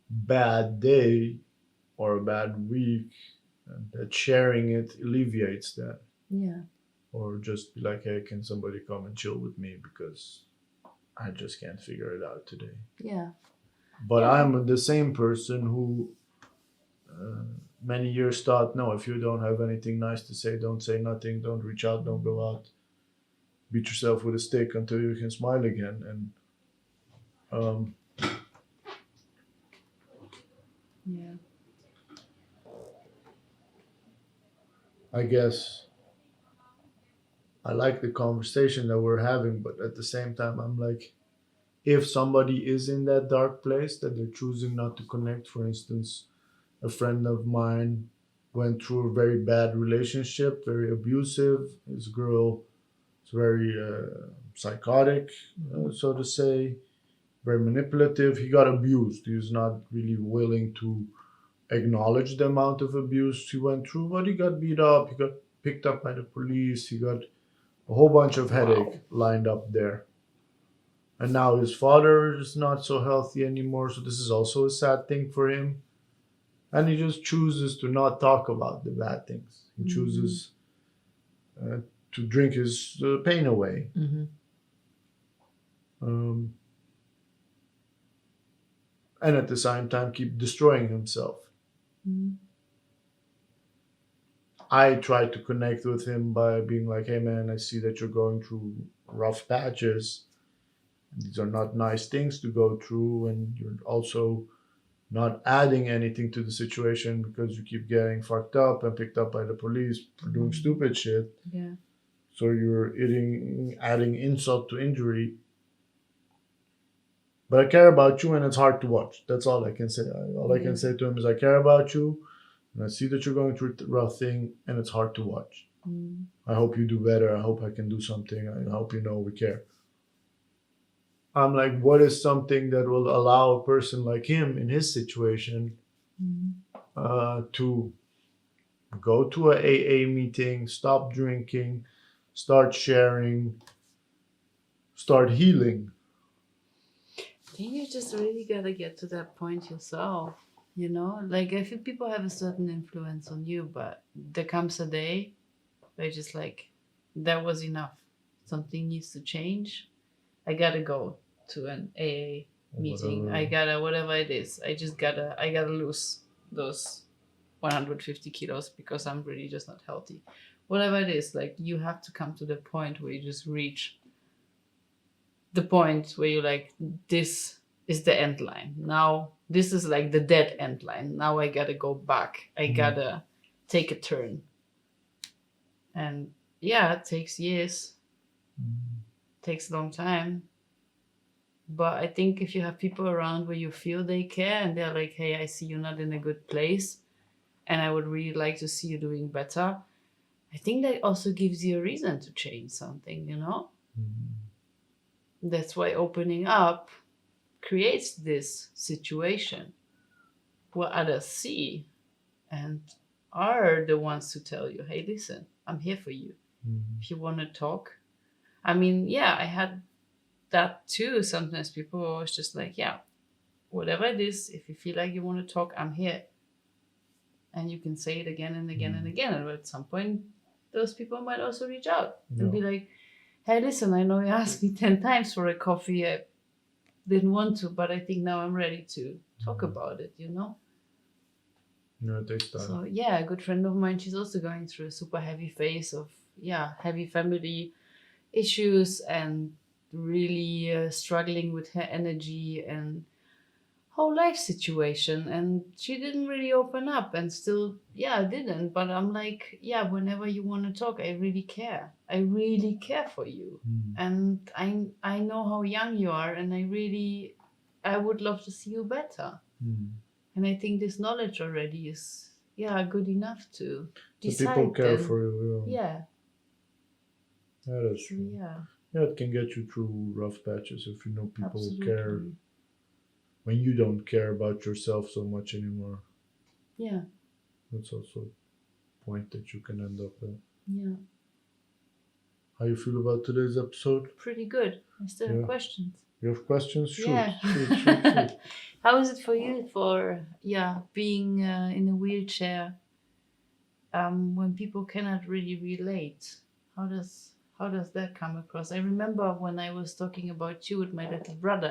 Speaker 1: bad day or a bad week, that sharing it alleviates that.
Speaker 2: Yeah.
Speaker 1: Or just be like, "Hey, can somebody come and chill with me because I just can't figure it out today."
Speaker 2: Yeah.
Speaker 1: But
Speaker 2: Yeah.
Speaker 1: I'm the same person who many years thought, no, if you don't have anything nice to say, don't say nothing, don't reach out, don't go out, beat yourself with a stick until you can smile again. And
Speaker 2: Yeah.
Speaker 1: I guess I like the conversation that we're having, but at the same time, I'm like, if somebody is in that dark place that they're choosing not to connect, for instance, a friend of mine went through a very bad relationship, very abusive. His girl is very psychotic, so to say, very manipulative. He got abused. He was not really willing to acknowledge the amount of abuse he went through, but he got beat up. He got picked up by the police. He got a whole bunch of headache lined up there. And now his father is not so healthy anymore, so this is also a sad thing for him. And he just chooses to not talk about the bad things. He chooses to drink his pain away. And at the same time keep destroying himself. I try to connect with him by being like, hey man, I see that you're going through rough patches. These are not nice things to go through, and you're also not adding anything to the situation because you keep getting fucked up and picked up by the police for doing stupid shit.
Speaker 2: Yeah.
Speaker 1: So you're adding insult to injury. But I care about you, and it's hard to watch. That's all I can say. All I can say to him is, I care about you, and I see that you're going through a rough thing, and it's hard to watch. I hope you do better. I hope I can do something. I hope you know we care. I'm like, what is something that will allow a person like him in his situation to go to a AA meeting, stop drinking, start sharing, start healing?
Speaker 2: I think you just really gotta get to that point yourself. You know, like I feel people have a certain influence on you, but there comes a day where just like that was enough. Something needs to change. I gotta go to an AA meeting.
Speaker 1: Whatever.
Speaker 2: I gotta whatever it is. I gotta lose those 150 kilos because I'm really just not healthy. Whatever it is, like you have to come to the point where you just reach the point where you're like, this is the end line. Now this is like the dead end line. Now I gotta go back. I gotta take a turn. And yeah, it takes years. Takes a long time. But I think if you have people around where you feel they care and they're like, hey, I see you're not in a good place and I would really like to see you doing better, I think that also gives you a reason to change something, you know? That's why opening up creates this situation where others see and are the ones to tell you, hey, listen, I'm here for you. If you want to talk. I mean, yeah, I had that too. Sometimes people are always just like, yeah, whatever it is, if you feel like you want to talk, I'm here. And you can say it again and again and again. And at some point, those people might also reach out and be like, hey, listen, I know you asked me 10 times for a coffee. I didn't want to, but I think now I'm ready to talk about it, you know?
Speaker 1: Yeah, it takes time.
Speaker 2: So, yeah, a good friend of mine, she's also going through a super heavy phase of, heavy family issues and really struggling with her energy and whole life situation, and she didn't really open up and still didn't, but I'm like, whenever you want to talk, I really care for you. And I know how young you are, and I would love to see you better. And I think this knowledge already is good enough to decide
Speaker 1: people care
Speaker 2: then.
Speaker 1: for you.
Speaker 2: Yeah.
Speaker 1: Yeah, that's
Speaker 2: So,
Speaker 1: true.
Speaker 2: yeah.
Speaker 1: Yeah, it can get you through rough patches if you know people care
Speaker 2: Absolutely.
Speaker 1: when you don't care about yourself so much anymore.
Speaker 2: Yeah.
Speaker 1: That's also a point that you can end up at.
Speaker 2: Yeah.
Speaker 1: How you feel about today's episode?
Speaker 2: Pretty good. I still have questions.
Speaker 1: You have questions? Shoot,
Speaker 2: Yeah.
Speaker 1: shoot.
Speaker 2: How is it for you for being in a wheelchair when people cannot really relate? How does that come across? I remember when I was talking about you with my little brother,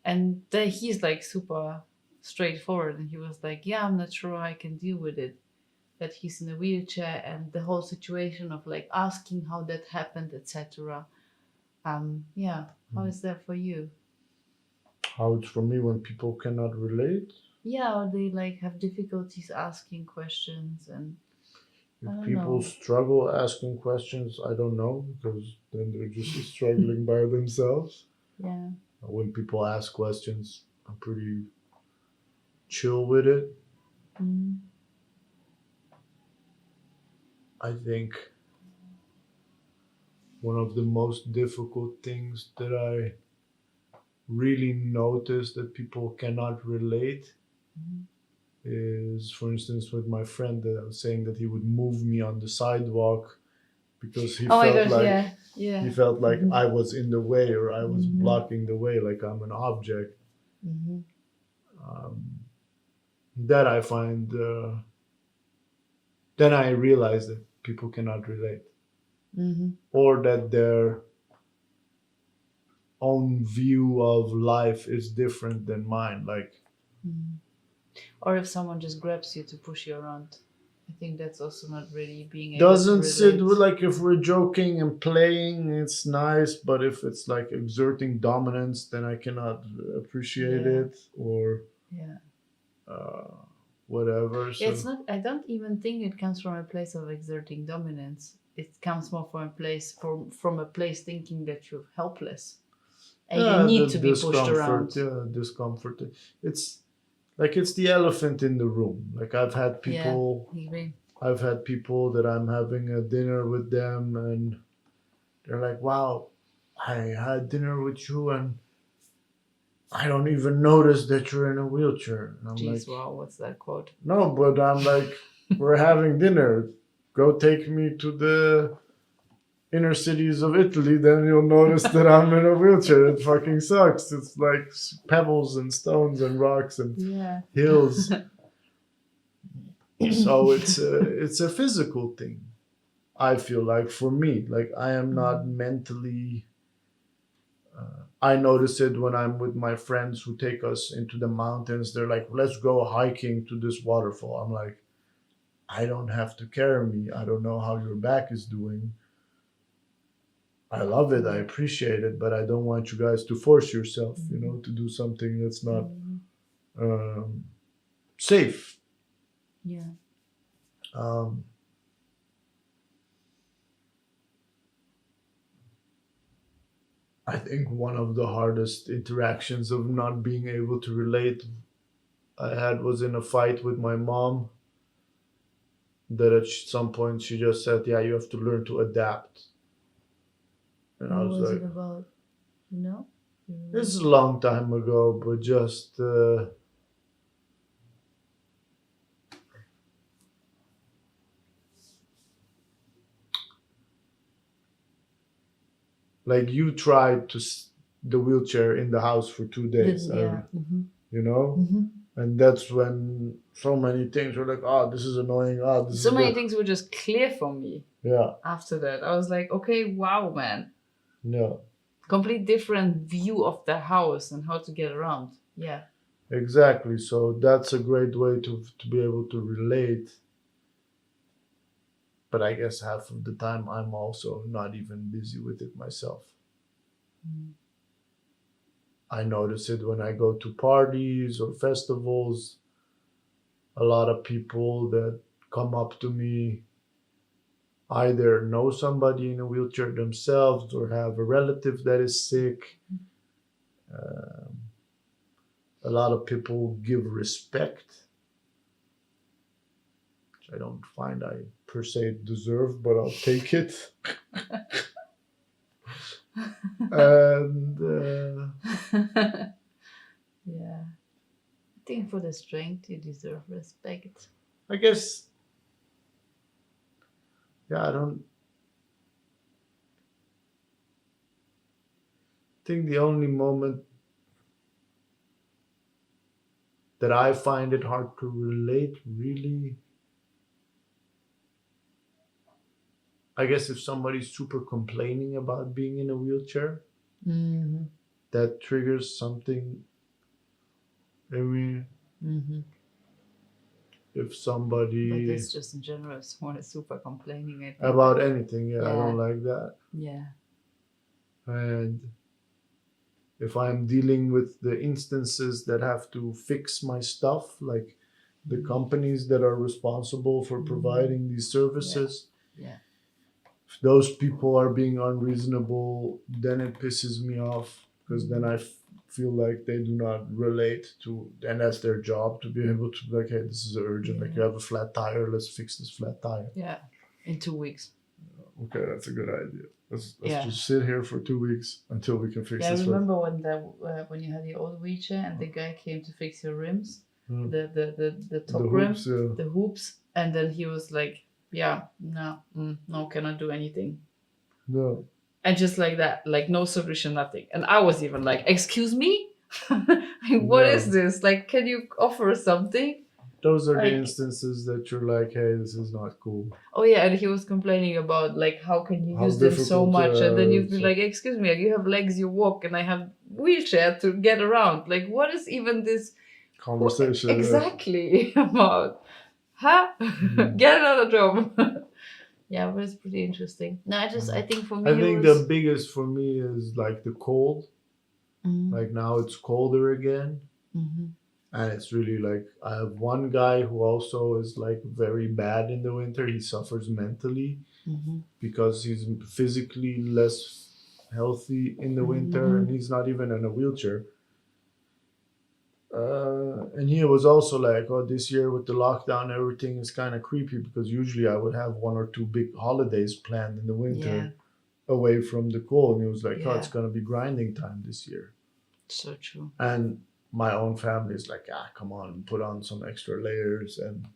Speaker 2: and he's like super straightforward, and he was like, I'm not sure I can deal with it, that he's in a wheelchair and the whole situation of like asking how that happened, etc. How is that for you?
Speaker 1: How it's for me when people cannot relate?
Speaker 2: Yeah, or they like have difficulties asking questions, and
Speaker 1: if people struggle asking questions, I don't know, because then they're just struggling by themselves.
Speaker 2: Yeah.
Speaker 1: When people ask questions, I'm pretty chill with it. I think one of the most difficult things that I really notice that people cannot relate is, for instance, with my friend that I was saying that he would move me on the sidewalk because he he felt like I was in the way, or I was blocking the way, like I'm an object. That I find, then I realize that people cannot relate, or that their own view of life is different than mine. Like,
Speaker 2: or if someone just grabs you to push you around. I think that's also not really being able
Speaker 1: Doesn't
Speaker 2: to
Speaker 1: sit
Speaker 2: relate.
Speaker 1: with, like, if we're joking and playing, it's nice, but if it's like exerting dominance, then I cannot appreciate
Speaker 2: Yeah.
Speaker 1: it, or
Speaker 2: Yeah.
Speaker 1: uh, whatever.
Speaker 2: Yeah,
Speaker 1: So
Speaker 2: it's not. I don't even think it comes from a place of exerting dominance. It comes more from a place thinking that you're helpless and you
Speaker 1: yeah, the
Speaker 2: need to be pushed
Speaker 1: discomfort,
Speaker 2: around.
Speaker 1: yeah, discomfort. It's like it's the elephant in the room. Like
Speaker 2: Yeah, I agree.
Speaker 1: I've had people that I'm having a dinner with them, and they're like, "Wow, I had dinner with you, and I don't even notice that you're in a wheelchair." And I'm like,
Speaker 2: Jeez, wow, what's that quote?
Speaker 1: "No, but I'm like, we're having dinner. Go take me to the inner cities of Italy, then you'll notice that I'm in a wheelchair. It fucking sucks. It's like pebbles and stones and rocks and
Speaker 2: Yeah.
Speaker 1: hills. So it's a physical thing. I feel like for me, like I am not mentally. I notice it when I'm with my friends who take us into the mountains. They're like, "Let's go hiking to this waterfall." I'm like, I don't have to carry me. I don't know how your back is doing. I love it. I appreciate it, but I don't want you guys to force yourself, to do something that's not um, safe.
Speaker 2: Yeah.
Speaker 1: Um, I think one of the hardest interactions of not being able to relate I had was in a fight with my mom. That at some point she just said, "Yeah, you have to learn to adapt," and I
Speaker 2: What
Speaker 1: was
Speaker 2: was
Speaker 1: like,
Speaker 2: it about? No?
Speaker 1: "This is a long time ago, but just." Like you tried the wheelchair in the house for 2 days,
Speaker 2: Didn't, yeah. Mm-hmm.
Speaker 1: you know,
Speaker 2: Mm-hmm.
Speaker 1: and that's when so many things were like, "Oh, this is annoying. Oh, this
Speaker 2: So
Speaker 1: is
Speaker 2: many
Speaker 1: good."
Speaker 2: things were just clear for me
Speaker 1: Yeah,
Speaker 2: after that. I was like, okay, wow, man.
Speaker 1: yeah,
Speaker 2: Complete different view of the house and how to get around. Yeah.
Speaker 1: exactly. So that's a great way to be able to relate. But I guess half of the time I'm also not even busy with it myself. I notice it when I go to parties or festivals. A lot of people that come up to me either know somebody in a wheelchair themselves or have a relative that is sick. Um, a lot of people give respect, which I don't find I per se deserve, but I'll take it. And
Speaker 2: Yeah. I think for the strength, you deserve respect.
Speaker 1: I guess, yeah, I don't think the only moment that I find it hard to relate really, I guess if somebody's super complaining about being in a wheelchair,
Speaker 2: Mm-hmm.
Speaker 1: that triggers something. I mean,
Speaker 2: Mm-hmm.
Speaker 1: if
Speaker 2: But
Speaker 1: somebody
Speaker 2: that's just in general, someone is super complaining, I think.
Speaker 1: about anything, yeah, I
Speaker 2: Yeah.
Speaker 1: don't like that.
Speaker 2: Yeah.
Speaker 1: And if I'm dealing with the instances that have to fix my stuff, like the companies that are responsible for providing these services,
Speaker 2: Yeah.
Speaker 1: if those people are being unreasonable, then it pisses me off because then I feel like they do not relate to, and that's their job to be able to be like, "Hey, this is urgent. Like you have a flat tire, let's fix this flat tire."
Speaker 2: Yeah. In 2 weeks.
Speaker 1: Okay, that's a good idea. Let's
Speaker 2: Yeah.
Speaker 1: just sit here for 2 weeks until we can fix
Speaker 2: Yeah, I
Speaker 1: this.
Speaker 2: remember when you had the old wheelchair and the guy came to fix your rims,
Speaker 1: Hmm.
Speaker 2: the top
Speaker 1: The
Speaker 2: rim,
Speaker 1: hoops, yeah.
Speaker 2: the hoops, and then he was like, "Yeah, no, cannot do anything,"
Speaker 1: No,
Speaker 2: and just like that, like no solution, nothing. And I was even like, "Excuse me, like, what
Speaker 1: Yeah.
Speaker 2: is this? Like, can you offer something?"
Speaker 1: those are the
Speaker 2: Like-
Speaker 1: instances that you're like, "Hey, this is not cool."
Speaker 2: Oh yeah, and he was complaining about like how can you
Speaker 1: How
Speaker 2: use them so
Speaker 1: difficult,
Speaker 2: much, and then you'd be
Speaker 1: so-
Speaker 2: like, "Excuse me, you have legs, you walk, and I have wheelchair to get around. Like, what is even this
Speaker 1: Conversation. yeah.
Speaker 2: exactly about? huh?
Speaker 1: Mm.
Speaker 2: Get another job. Yeah, but it's pretty interesting. No, I think for me
Speaker 1: I think
Speaker 2: it
Speaker 1: the
Speaker 2: was.
Speaker 1: biggest for me is like the cold.
Speaker 2: Mhm.
Speaker 1: Like now it's colder again.
Speaker 2: Mhm.
Speaker 1: And it's really like I have one guy who also is like very bad in the winter. He suffers mentally
Speaker 2: Mhm.
Speaker 1: because he's physically less healthy in the winter and
Speaker 2: Mhm.
Speaker 1: he's not even in a wheelchair. And he was also like, oh, this year with the lockdown, everything is kind of creepy because usually I would have one or two big holidays planned in the winter
Speaker 2: Yeah.
Speaker 1: away from the cold. And he was like, oh, it's
Speaker 2: Yeah.
Speaker 1: going to be grinding time this year.
Speaker 2: So true.
Speaker 1: And my own family is like, come on, put on some extra layers and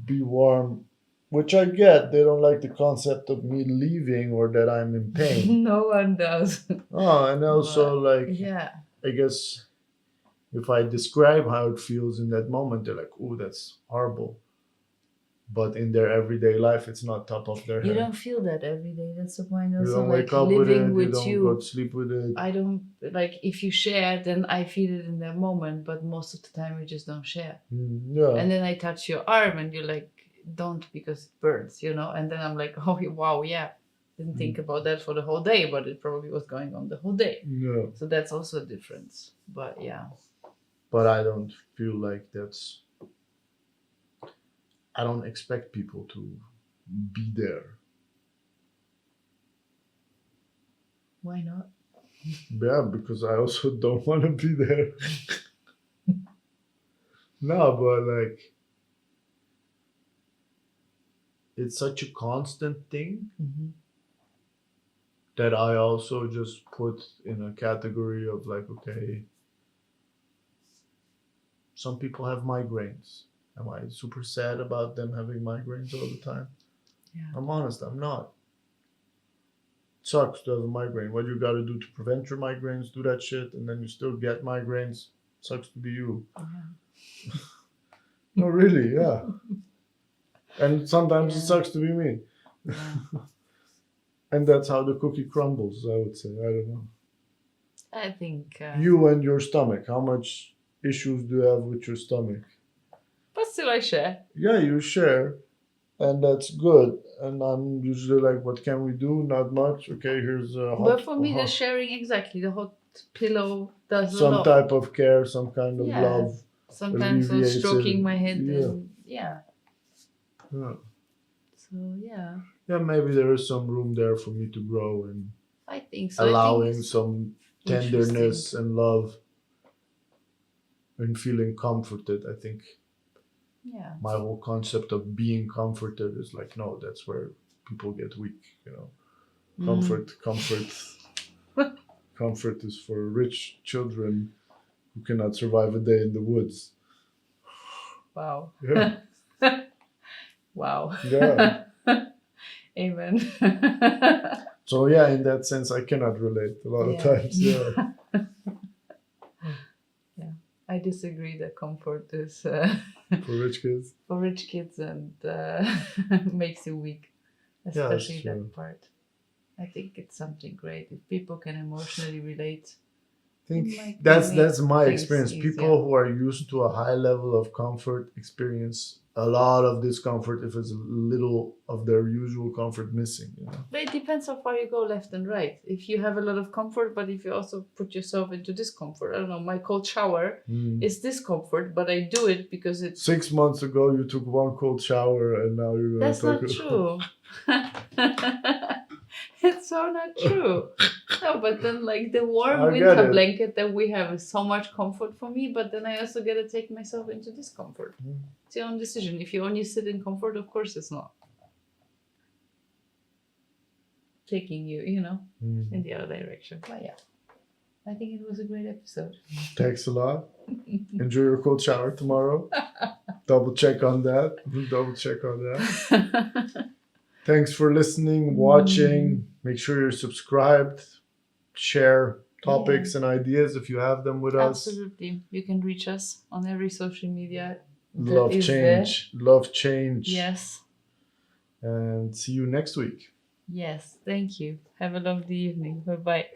Speaker 1: be warm, which I get. They don't like the concept of me leaving or that I'm in pain.
Speaker 2: No one does.
Speaker 1: Oh, and also,
Speaker 2: But
Speaker 1: like,
Speaker 2: yeah.
Speaker 1: I guess if I describe how it feels in that moment, they're like, "Ooh, that's horrible." But in their everyday life, it's not top of their
Speaker 2: You
Speaker 1: head.
Speaker 2: don't feel that every day. That's the point.
Speaker 1: You
Speaker 2: Also,
Speaker 1: don't wake
Speaker 2: like
Speaker 1: up with
Speaker 2: living
Speaker 1: it. You
Speaker 2: with
Speaker 1: don't go to
Speaker 2: you.
Speaker 1: sleep with it.
Speaker 2: I don't like if you share, then I feel it in that moment. But most of the time, we just don't share.
Speaker 1: Yeah.
Speaker 2: And then I touch your arm, and you're like, "Don't," because it burns, you know. And then I'm like, "Oh wow, yeah." Didn't think about that for the whole day, but it probably was going on the whole day.
Speaker 1: Yeah.
Speaker 2: So that's also a difference. But yeah.
Speaker 1: But I don't feel like that's. I don't expect people to be there.
Speaker 2: Why not?
Speaker 1: Yeah, because I also don't want to be there. No, but like it's such a constant thing
Speaker 2: Mm-hmm.
Speaker 1: that I also just put in a category of like, okay, some people have migraines. Am I super sad about them having migraines all the time?
Speaker 2: Yeah.
Speaker 1: I'm honest, I'm not. It sucks to have a migraine. What you gotta do to prevent your migraines, do that shit, and then you still get migraines. Sucks to be you.
Speaker 2: Yeah.
Speaker 1: No, really, yeah. And sometimes it
Speaker 2: Yeah.
Speaker 1: sucks to be me.
Speaker 2: Yeah.
Speaker 1: And that's how the cookie crumbles, I would say. I don't know.
Speaker 2: I think.
Speaker 1: You and your stomach. How much issues do you have with your stomach?
Speaker 2: But still, I share.
Speaker 1: Yeah, you share, and that's good. And I'm usually like, what can we do? Not much. Okay, here's a
Speaker 2: But for me, the sharing exactly the hot pillow does a
Speaker 1: some
Speaker 2: lot.
Speaker 1: type of care, some kind of
Speaker 2: Yeah.
Speaker 1: love.
Speaker 2: Sometimes so
Speaker 1: alleviates
Speaker 2: stroking
Speaker 1: it.
Speaker 2: my head
Speaker 1: Yeah.
Speaker 2: and yeah.
Speaker 1: Yeah.
Speaker 2: So yeah,
Speaker 1: Yeah, maybe there is some room there for me to grow and
Speaker 2: I think so. I
Speaker 1: allowing
Speaker 2: think it's
Speaker 1: some
Speaker 2: interesting.
Speaker 1: tenderness and love and feeling comforted. I think
Speaker 2: Yeah.
Speaker 1: my whole concept of being comforted is like, no, that's where people get weak, you know. Comfort, comfort is for rich children who cannot survive a day in the woods.
Speaker 2: Wow.
Speaker 1: Yeah.
Speaker 2: Wow.
Speaker 1: Yeah.
Speaker 2: Amen.
Speaker 1: So yeah, in that sense, I cannot relate a lot of
Speaker 2: Yeah.
Speaker 1: times. Yeah.
Speaker 2: Yeah. I disagree that comfort is
Speaker 1: For rich kids.
Speaker 2: for rich kids and makes you weak,
Speaker 1: that's
Speaker 2: especially
Speaker 1: true.
Speaker 2: that part. I think it's something great if people can emotionally relate.
Speaker 1: I think
Speaker 2: Might
Speaker 1: that's
Speaker 2: make
Speaker 1: my
Speaker 2: things
Speaker 1: experience.
Speaker 2: easier.
Speaker 1: People who are used to a high level of comfort experience a lot of discomfort if it's a little of their usual comfort missing. You know.
Speaker 2: But it depends how far you go left and right. If you have a lot of comfort, but if you also put yourself into discomfort, I don't know, my cold shower is discomfort, but I do it because it's.
Speaker 1: 6 months ago, you took one cold shower, and now you're going
Speaker 2: That's not true. It's so not true. No, but then like the warm
Speaker 1: I get
Speaker 2: winter
Speaker 1: it.
Speaker 2: blanket that we have is so much comfort for me, but then I also gotta take myself into discomfort. It's your own decision. If you only sit in comfort, of course it's not taking you, in the other direction. But yeah, I think it was a great episode.
Speaker 1: Thanks a lot. Enjoy your cold shower tomorrow. Double check on that. Double check on that. Thanks for listening, watching. Make sure you're subscribed. Share topics and ideas if you have them with us.
Speaker 2: Absolutely. You can reach us on every social media.
Speaker 1: Love change. Love change.
Speaker 2: Yes.
Speaker 1: And see you next week.
Speaker 2: Yes. Thank you. Have a lovely evening. Bye bye.